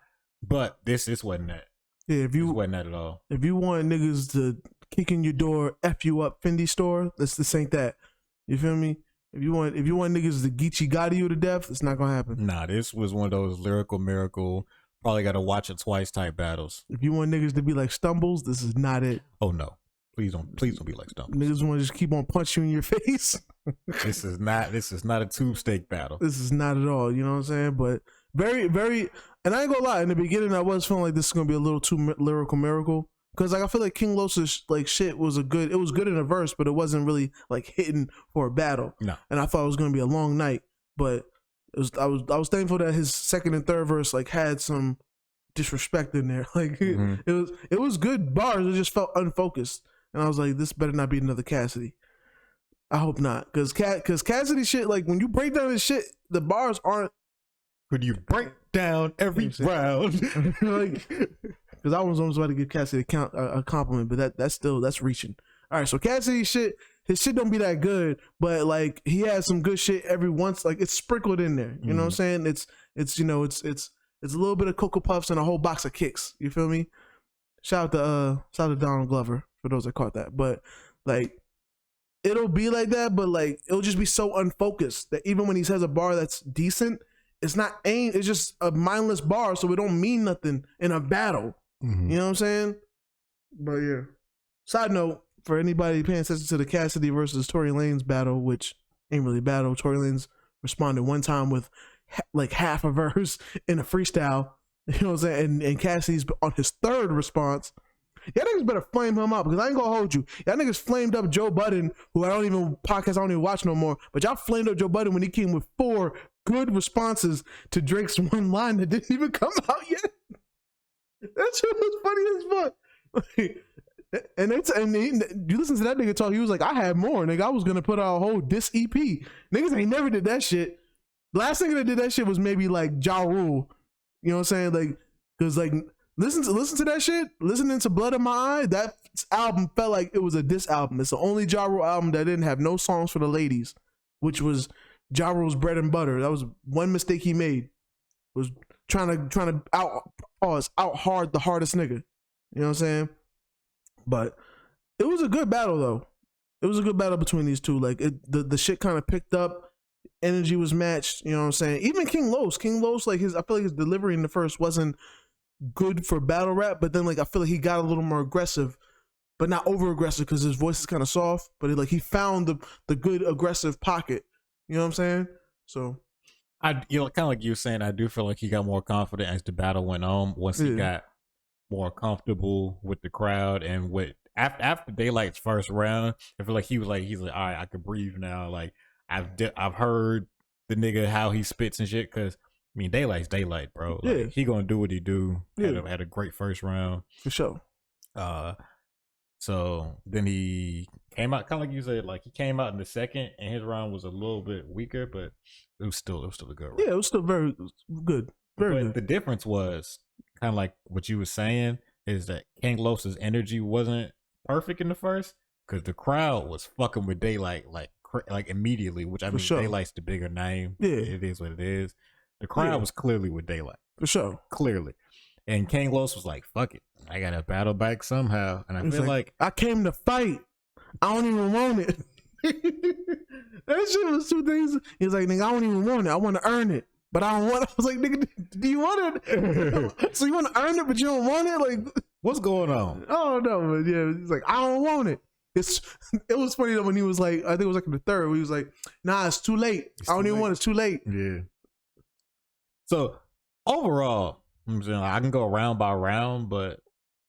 B: But this wasn't that.
A: Yeah,
B: this wasn't that at all.
A: If you want niggas to kick in your door, F you up Fendi store, this ain't that. You feel me? If you want niggas to Geechee Gotti you to death, it's not gonna happen.
B: Nah, this was one of those lyrical miracle, probably gotta watch it twice type battles.
A: If you want niggas to be like Stumbles, this is not it.
B: Oh no. Please don't be like Stumbles.
A: Niggas want to just keep on punching you in your face.
B: This is not a tube steak battle.
A: This is not at all, you know what I'm saying? But very, very, and I ain't gonna lie, in the beginning I was feeling like this is gonna be a little too lyrical miracle. Cause like I feel like King Los's like shit was good in a verse, but it wasn't really like hitting for a battle.
B: No.
A: And I thought it was gonna be a long night. But I was thankful that his second and third verse like had some disrespect in there. Like it was good bars, it just felt unfocused. And I was like, this better not be another Cassidy. I hope not. Cause Cassidy shit, like when you break down his shit, the bars aren't.
B: Could you break down every round?
A: Like, because I was almost about to give Cassidy a compliment, but that's reaching. All right, so Cassidy shit, his shit don't be that good, but like he has some good shit every once, like it's sprinkled in there. You know what I'm saying? It's you know it's a little bit of Cocoa Puffs and a whole box of kicks. You feel me? Shout out to Donald Glover for those that caught that. But like it'll be like that, but like it'll just be so unfocused that even when he says a bar that's decent, it's not aimed. It's just a mindless bar, so it don't mean nothing in a battle. You know what I'm saying? But yeah. Side note, for anybody paying attention to the Cassidy versus Tory Lanez battle, which ain't really a battle, Tory Lanez responded one time with like half a verse in a freestyle. You know what I'm saying? And Cassidy's on his third response. Y'all niggas better flame him up because I ain't gonna hold you. Y'all niggas flamed up Joe Budden, who I don't even watch no more. But y'all flamed up Joe Budden when he came with 4 good responses to Drake's one line that didn't even come out yet. That shit was funny as fuck. And you listen to that nigga talk, he was like, I had more, nigga. I was gonna put out a whole diss EP. Niggas ain't never did that shit. Last nigga that did that shit was maybe like Ja Rule. You know what I'm saying? Like, cause like listen to that shit. Listening to Blood in My Eye, that album felt like it was a diss album. It's the only Ja Rule album that didn't have no songs for the ladies, which was Ja Rule's bread and butter. That was one mistake he made. Was trying to out hard the hardest nigga. You know what I'm saying? But it was a good battle though. It was a good battle between these two. Like the shit kind of picked up. Energy was matched. You know what I'm saying? Even King Los, like I feel like his delivery in the first wasn't good for battle rap, but then like I feel like he got a little more aggressive, but not over aggressive because his voice is kind of soft. But he found the good aggressive pocket. You know what I'm saying? So
B: kind of like you were saying, I do feel like he got more confident as the battle went on. Once he got more comfortable with the crowd and with after Daylyt's first round, I feel like he's like, all right, I can breathe now. Like I've heard the nigga how he spits and shit. Because I mean, Daylyt's Daylyt, bro. Like, he gonna do what he do. Had a great first round
A: for sure.
B: So then he came out kind of like you said, like he came out in the second, and his round was a little bit weaker, but it was still a good round.
A: Yeah, it was still very good. Very good.
B: The difference was kind of like what you were saying is that King Los's energy wasn't perfect in the first because the crowd was fucking with Daylyt like immediately, which I mean, Daylight's the bigger name.
A: Yeah,
B: it is what it is. The crowd was clearly with Daylyt
A: for sure,
B: clearly, and King Los was like, "Fuck it, I gotta battle back somehow." And I feel like
A: I came to fight. I don't even want it. That shit was 2 things. He was like, "Nigga, I don't even want it. I want to earn it, but I don't want it." I was like, "Nigga, do you want it? So you want to earn it, but you don't want it? Like,
B: what's going on?"
A: Oh no, but yeah, he's like, "I don't want it." It was funny that when he was like, I think it was like in the third, where he was like, "Nah, it's too late. I don't even want it. It's too late."
B: Yeah. So overall, I'm saying, I can go round by round, but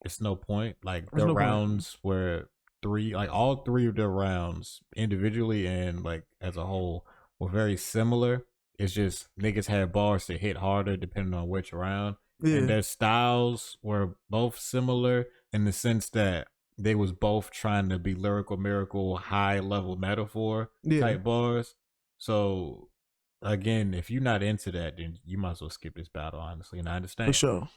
B: it's no point. Like the rounds were 3, like all 3 of their rounds individually and like as a whole were very similar. It's just niggas had bars that hit harder depending on which round. Yeah. And their styles were both similar in the sense that they was both trying to be lyrical miracle, high level metaphor type bars. So again, if you're not into that, then you might as well skip this battle, honestly. And I understand.
A: For sure.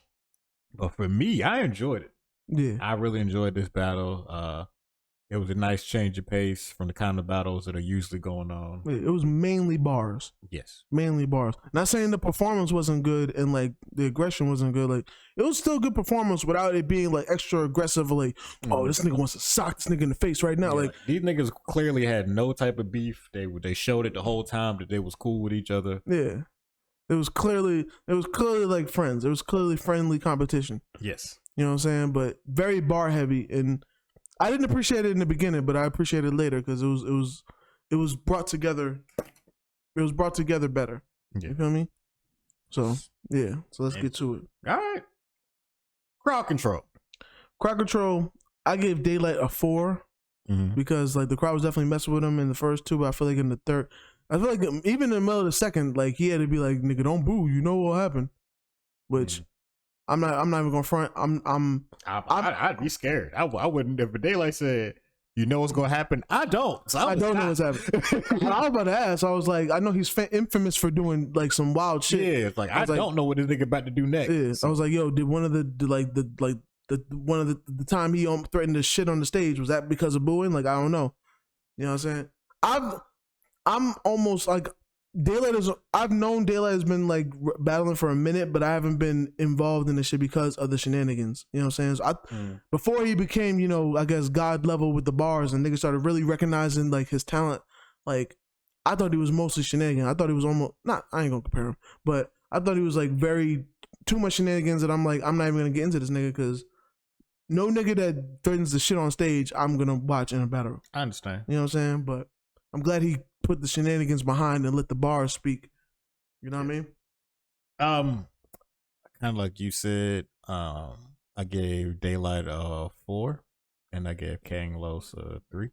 B: But for me, I enjoyed it.
A: Yeah.
B: I really enjoyed this battle. It was a nice change of pace from the kind of battles that are usually going on.
A: It was mainly bars.
B: Yes.
A: Mainly bars. Not saying the performance wasn't good and like the aggression wasn't good. Like it was still good performance without it being like extra aggressive. Like, oh, this nigga wants to sock this nigga in the face right now. Like
B: these niggas clearly had no type of beef. They showed it the whole time that they was cool with each other.
A: Yeah. It was clearly like friends. It was clearly friendly competition.
B: Yes.
A: You know what I'm saying? But very bar heavy, and I didn't appreciate it in the beginning, but I appreciate it later because it was brought together. It was brought together better. Yeah. You feel me? So yeah. So let's get to it.
B: All right. Crowd control.
A: Crowd control. I gave Daylyt a 4 because like the crowd was definitely messing with him in the first 2, but I feel like in the third, I feel like even in the middle of the second, like he had to be like, "Nigga, don't boo. You know what will happen." Which. I'm not even gonna front.
B: I'd be scared. I wouldn't. If Daylyt said, "You know what's gonna happen," I don't. So
A: I don't know what's happening. I was about to ask. I was like, I know he's infamous for doing like some wild shit.
B: Yeah, it's like I don't know what this nigga about to do next.
A: Yeah, so. I was like, yo, did one of the time he threatened to shit on the stage, was that because of booing? Like I don't know. You know what I'm saying? I'm almost like. I've known Daylyt has been like battling for a minute, but I haven't been involved in this shit because of the shenanigans. You know what I'm saying? So before he became, you know, I guess God level with the bars and niggas started really recognizing like his talent, like I thought he was mostly shenanigans. I thought he was almost I ain't gonna compare him, but I thought he was like very too much shenanigans that I'm like, I'm not even gonna get into this nigga because no nigga that threatens the shit on stage, I'm gonna watch in a battle.
B: I understand.
A: You know what I'm saying? But I'm glad he put the shenanigans behind and let the bars speak. You know what I mean?
B: Kind of like you said, I gave Daylyt a 4 and I gave King Los a 3.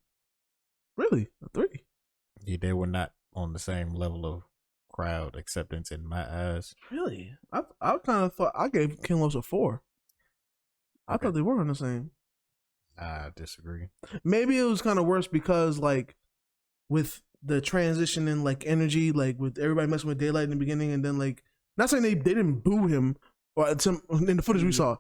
A: Really? A 3?
B: Yeah, they were not on the same level of crowd acceptance in my eyes.
A: Really? I kind of thought I gave King Los a 4. I thought they were on the same.
B: I disagree.
A: Maybe it was kind of worse because like with the transition in like energy, like with everybody messing with Daylyt in the beginning, and then like not saying they didn't boo him, or in the footage we saw,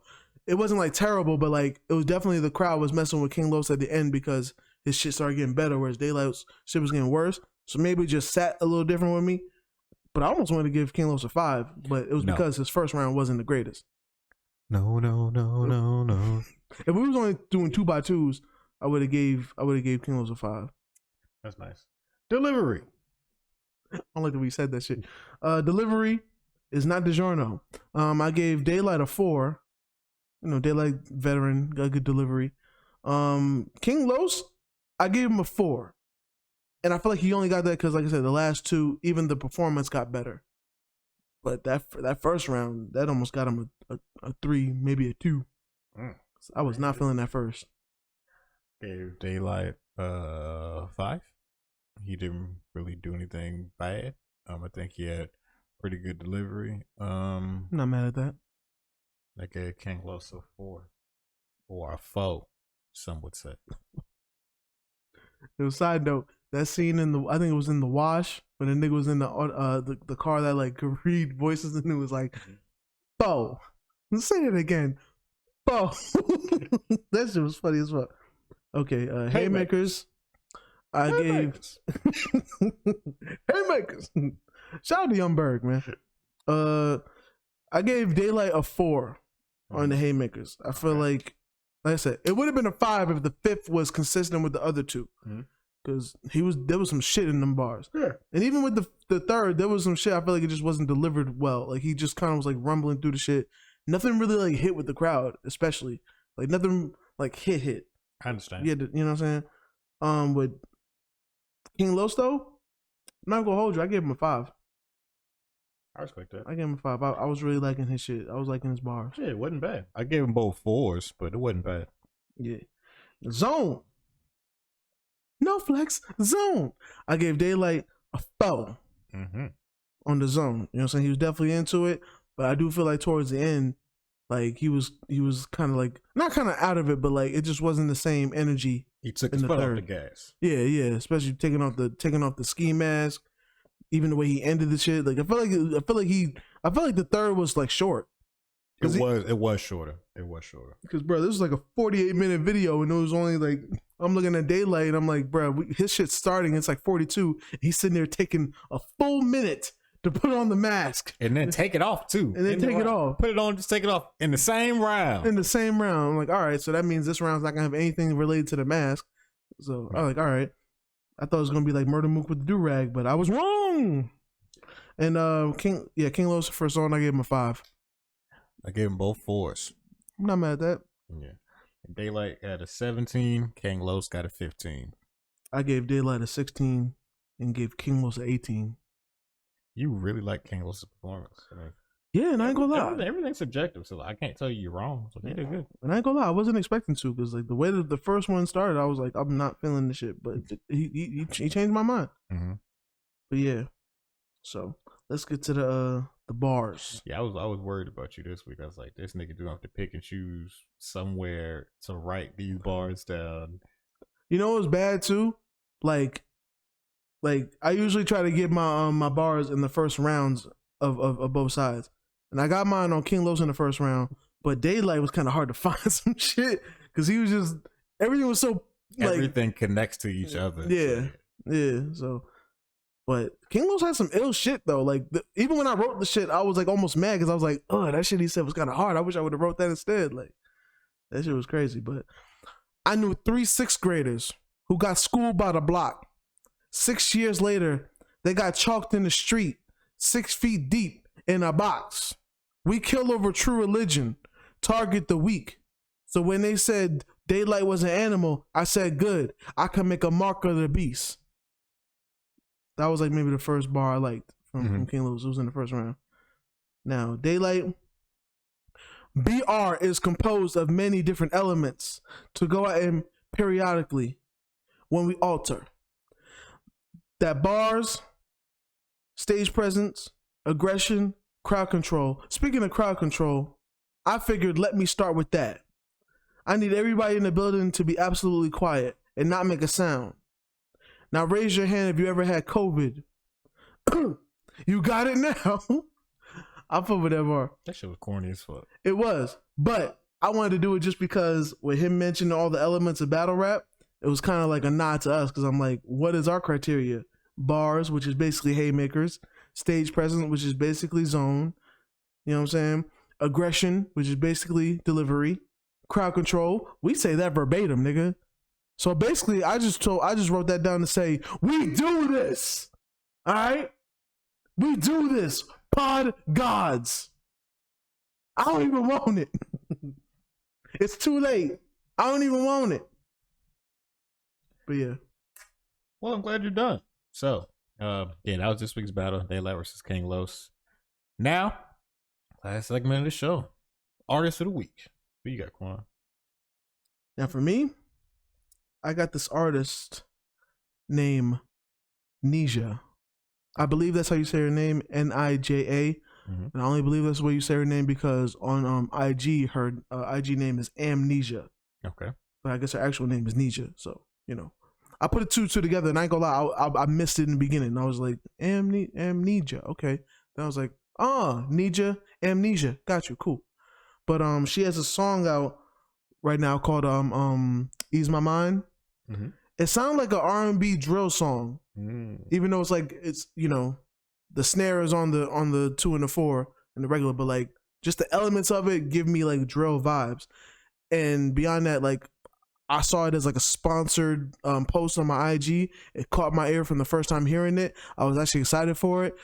A: it wasn't like terrible, but like it was definitely the crowd was messing with King Los at the end because his shit started getting better, whereas Daylight's shit was getting worse. So maybe it just sat a little different with me. But I almost wanted to give King Los a 5, but it was because his first round wasn't the greatest.
B: No.
A: If we was only doing 2x2s, I would have gave King Los a 5.
B: That's nice. Delivery.
A: I don't like the way you said that shit. Delivery is not DiGiorno. I gave Daylyt a 4 Daylyt veteran, got good delivery. King Los, I gave him a 4. And I feel like he only got that because, like I said, the last two, even the performance got better. But that first round, that almost got him a 3, maybe a 2. I was not feeling that first.
B: Gave Daylyt 5. He didn't really do anything bad. I think he had pretty good delivery.
A: I'm not mad at that.
B: I gave King Los a 4 or a 4, some would say.
A: Side note, that scene I think it was in The Wash when the nigga was in the car that like could read voices and it was like, "Bo," say it again, "Bo." That shit was funny as fuck. Okay, haymakers. I gave haymakers. Shout out to Young Berg, man. I gave Daylyt a 4 on the haymakers. I feel like I said, it would have been a 5 if the 5th was consistent with the other 2, because there was some shit in them bars. Yeah. And even with the 3rd, there was some shit. I feel like it just wasn't delivered well. Like he just kind of was like rumbling through the shit. Nothing really like hit with the crowd, especially like nothing like hit.
B: I understand.
A: Yeah, you know what I'm saying. With King Los though, I'm not gonna hold you. I gave him a 5.
B: I respect that.
A: I gave him a 5. I was really liking his shit. I was liking his bars.
B: Yeah, it wasn't bad. I gave him both 4s, but it wasn't bad.
A: Yeah. Zone. No flex. Zone. I gave Daylyt a 4 on the zone. You know what I'm saying? He was definitely into it, but I do feel like towards the end, like he was kind of like not kind of out of it, but like it just wasn't the same energy.
B: He took his foot off the gas.
A: Yeah, especially taking off the ski mask. Even the way he ended the shit, like I feel like the 3rd was like short.
B: It was shorter.
A: Because bro, this was like a 48-minute video, and it was only like I'm looking at Daylyt, and I'm like, bro, his shit's starting. It's like 42. He's sitting there taking a full minute to put on the mask,
B: and then take it off too,
A: and then take it off.
B: Put it on, just take it off in the same round.
A: I'm like, all right, so that means this round's not gonna have anything related to the mask. So I'm like, all right. I thought it was gonna be like Murder Mook with the do-rag, but I was wrong. And King Los for zone, I gave him a 5.
B: I gave him both 4s.
A: I'm not mad at that.
B: Yeah. Daylyt had a 17. King Los got a 15.
A: I gave Daylyt a 16 and gave King Los an 18.
B: You really like King Los' performance. I mean,
A: yeah, and I ain't gonna lie.
B: Everything's subjective, so I can't tell you you're wrong. So you did good.
A: And I ain't gonna lie, I wasn't expecting to, because like the way that the first one started, I was like, I'm not feeling the shit. But he changed my mind. But yeah, so let's get to the bars.
B: Yeah, I was worried about you this week. I was like, this nigga do have to pick and choose somewhere to write these bars down.
A: You know what's bad too? Like I usually try to get my my bars in the first rounds of both sides. And I got mine on King Los in the first round, but Daylyt was kind of hard to find some shit because he was just everything was so like,
B: everything connects to each other.
A: Yeah. So, but King Los had some ill shit though. Like even when I wrote the shit, I was like almost mad because I was like, oh, that shit he said was kind of hard. I wish I would have wrote that instead. Like that shit was crazy. But I knew 3 6th graders who got schooled by the block. 6 years later, they got chalked in the street, 6 feet deep in a box. We kill over true religion, target the weak. So when they said Daylyt was an animal, I said, good, I can make a mark of the beast. That was like maybe the first bar I liked from King Los. It was in the first round. Now, Daylyt, BR is composed of many different elements to go at him periodically when we alter. That bars, stage presence, aggression, crowd control. Speaking of crowd control, I figured let me start with that. I need everybody in the building to be absolutely quiet and not make a sound. Now raise your hand if you ever had COVID. You got it now. I fuck with that bar.
B: That shit was corny as fuck.
A: It was, but I wanted to do it just because with him mentioning all the elements of battle rap, it was kind of like a nod to us because I'm like, what is our criteria? Bars, which is basically haymakers. Stage presence, which is basically zone. You know what I'm saying? Aggression, which is basically delivery. Crowd control, we say that verbatim, nigga. So basically, I just wrote that down to say, we do this. All right? We do this. Pod gods. I don't even want it. It's too late. I don't even want it. But yeah.
B: Well, I'm glad you're done. So, yeah, that was this week's battle. Daylyt versus King Los. Now, last segment of the show. Artist of the week. Who you got, Quan?
A: Now for me, I got this artist named Nija. I believe that's how you say her name, Nija. And I only believe that's the way you say her name because on IG, her IG name is Amnesia.
B: Okay.
A: But I guess her actual name is Nija. So, you know. I put two together and I ain't gonna lie, I missed it in the beginning. I was like, Amnesia. Okay. Then I was like, Nija, Amnesia. Got you. Cool. But she has a song out right now called Ease My Mind.
B: Mm-hmm.
A: It sounds like an R&B drill song. Even though it's you know, the snare is on the 2 and the 4 and the regular, but like just the elements of it give me like drill vibes. And beyond that, like I saw it as like a sponsored post on my IG. It caught my ear from the first time hearing it. I was actually excited for it.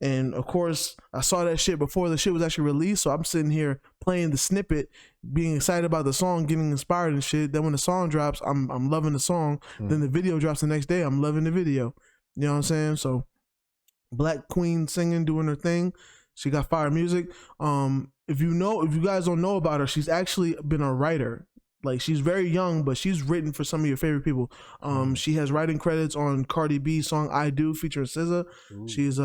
A: And of course, I saw that shit before the shit was actually released. So I'm sitting here playing the snippet, being excited about the song, getting inspired and shit. Then when the song drops, I'm loving the song. Then the video drops the next day. I'm loving the video. You know what I'm saying? So Black Queen singing, doing her thing. She got fire music. If you guys don't know about her, she's actually been a writer. Like she's very young, but she's written for some of your favorite people. She has writing credits on Cardi B's song "I Do" featuring SZA. She's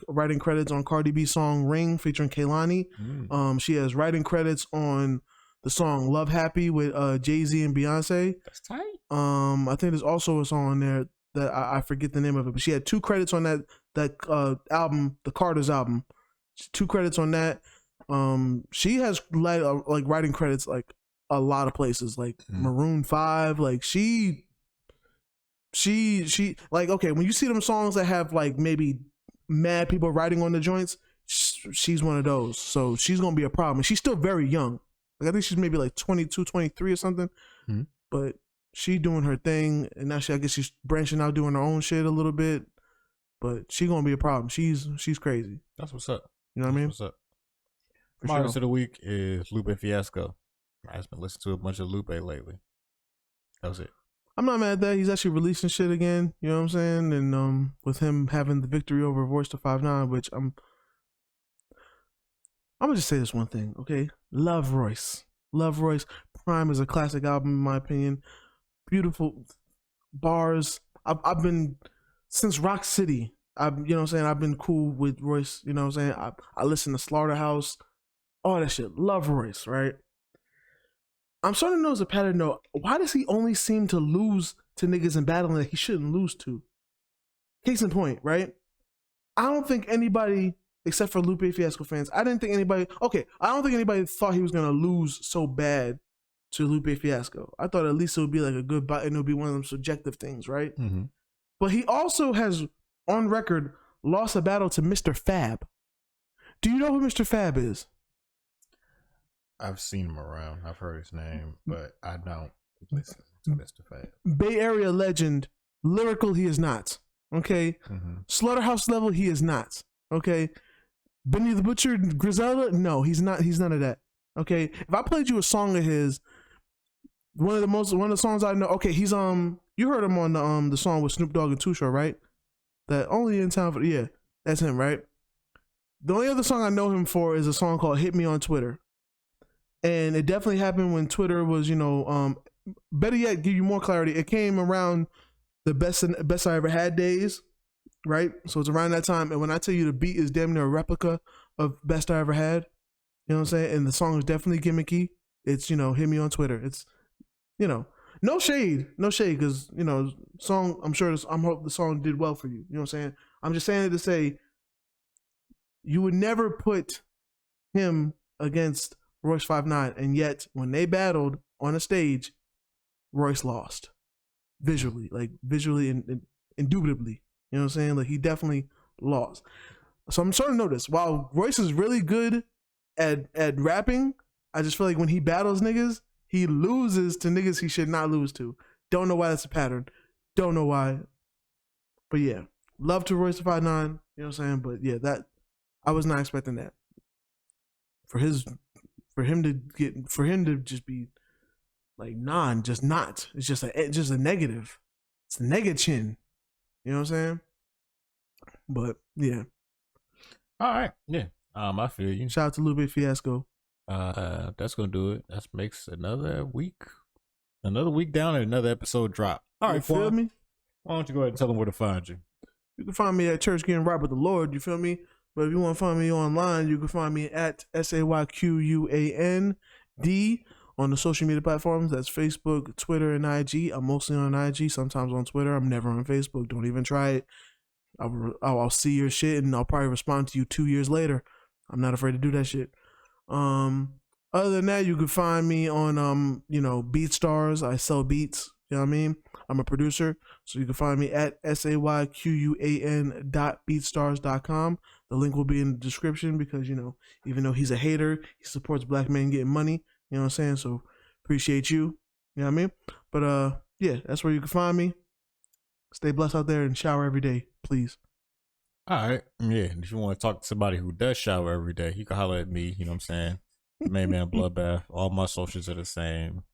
A: writing credits on Cardi B's song "Ring" featuring Kehlani. She has writing credits on the song "Love Happy" with Jay-Z and Beyonce.
B: That's tight.
A: I think there's also a song on there that I forget the name of it, but she had 2 credits on that album, the Carter's album. 2 credits on that. She has like writing credits like a lot of places, like Maroon 5. Like she like, okay, when you see them songs that have like maybe mad people writing on the joints, she's one of those. So she's gonna be a problem. And she's still very young. Like I think she's maybe like 22, 23 or something. But she doing her thing, and now I guess she's branching out doing her own shit a little bit. But she gonna be a problem. She's crazy.
B: That's what's up.
A: You know what I mean?
B: What's up? My artist of the week is Lupe Fiasco. I've just been listening to a bunch of Lupe lately. That was it.
A: I'm not mad at that. He's actually releasing shit again. You know what I'm saying? And with him having the victory over Voice to 5'9", which I'm gonna just say this one thing, okay? Love Royce. Prime is a classic album in my opinion. Beautiful bars. I've been since Rock City. You know what I'm saying? I've been cool with Royce. You know what I'm saying? I listen to Slaughterhouse, all that shit. Love Royce, right? I'm starting to notice a pattern though. Why does he only seem to lose to niggas in battling that he shouldn't lose to? Case in point, right? I don't think anybody, except for Lupe Fiasco fans, I don't think anybody thought he was going to lose so bad to Lupe Fiasco. I thought at least it would be like a good fight and it would be one of them subjective things, right? But he also has, on record, lost a battle to Mr. Fab. Do you know who Mr. Fab is?
B: I've seen him around. I've heard his name, but I don't listen to Mr. Fab.
A: Bay Area legend. Lyrical, he is not. Okay? Slaughterhouse level, he is not. Okay? Benny the Butcher, Griselda? No, he's not. He's none of that. Okay? If I played you a song of his, one of the songs I know. Okay, he's you heard him on the song with Snoop Dogg and Too Short, right? That Only in Town for, yeah, that's him, right? The only other song I know him for is a song called Hit Me on Twitter. And it definitely happened when Twitter was, you know, better yet, give you more clarity. It came around the best I ever had days, right? So it's around that time. And when I tell you the beat is damn near a replica of Best I Ever Had, you know what I'm saying? And the song is definitely gimmicky. It's, you know, Hit Me on Twitter. It's, you know, no shade, because, you know, song, I'm hope the song did well for you. You know what I'm saying? I'm just saying it to say, you would never put him against Royce 5'9", and yet when they battled on a stage, Royce lost visually and indubitably. You know what I'm saying? Like he definitely lost. So I'm starting to notice while Royce is really good at rapping, I just feel like when he battles niggas, he loses to niggas he should not lose to. Don't know why that's a pattern. Don't know why. But yeah, love to Royce 5'9", you know what I'm saying? But yeah, that I was not expecting that. For his for him to just be like just not. It's just a negative. It's a negachin. You know what I'm saying? But yeah.
B: All right. Yeah. I feel you.
A: Shout out to Lupe Fiasco.
B: That's gonna do it. That makes another week down and another episode drop. All right,
A: feel me?
B: Why don't you go ahead and tell them where to find you?
A: You can find me at Church Getting Right with the Lord. You feel me? But if you want to find me online, you can find me at SAYQUAND on the social media platforms. That's Facebook, Twitter, and IG. I'm mostly on IG, sometimes on Twitter. I'm never on Facebook. Don't even try it. I'll see your shit and I'll probably respond to you 2 years later. I'm not afraid to do that shit. Other than that, you can find me on BeatStars. I sell beats. You know what I mean? I'm a producer, so you can find me at SAYQUAN.beatstars.com. The link will be in the description because, even though he's a hater, he supports black men getting money. You know what I'm saying? So appreciate you. You know what I mean? But yeah, that's where you can find me. Stay blessed out there and shower every day, please.
B: All right. Yeah. If you want to talk to somebody who does shower every day, you can holler at me. You know what I'm saying? Main man Bloodbath. All my socials are the same.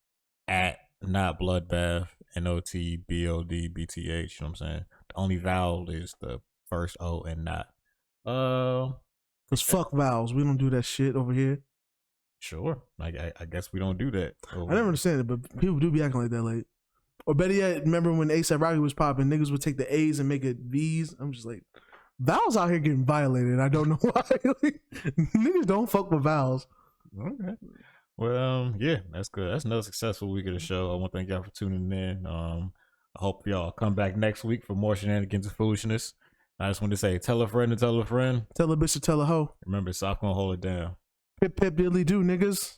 B: At not Bloodbath. NOTBODBTH. You know what I'm saying? The only vowel is the first O and not.
A: Cause fuck vowels. We don't do that shit over here.
B: Sure. I guess we don't do that.
A: I never understand it, but people do be acting like that. Like, or better yet, remember when ASAP Rocky was popping, niggas would take the A's and make it V's. I'm just like, vowels out here getting violated. I don't know why. Niggas don't fuck with vowels.
B: Okay. Well, yeah, that's good. That's another successful week of the show. I want to thank y'all for tuning in. I hope y'all come back next week for more shenanigans and foolishness. I just want to say, tell a friend to tell a friend.
A: Tell a bitch to tell a hoe.
B: Remember, Soft gonna hold it down.
A: Pip pip diddly do, niggas.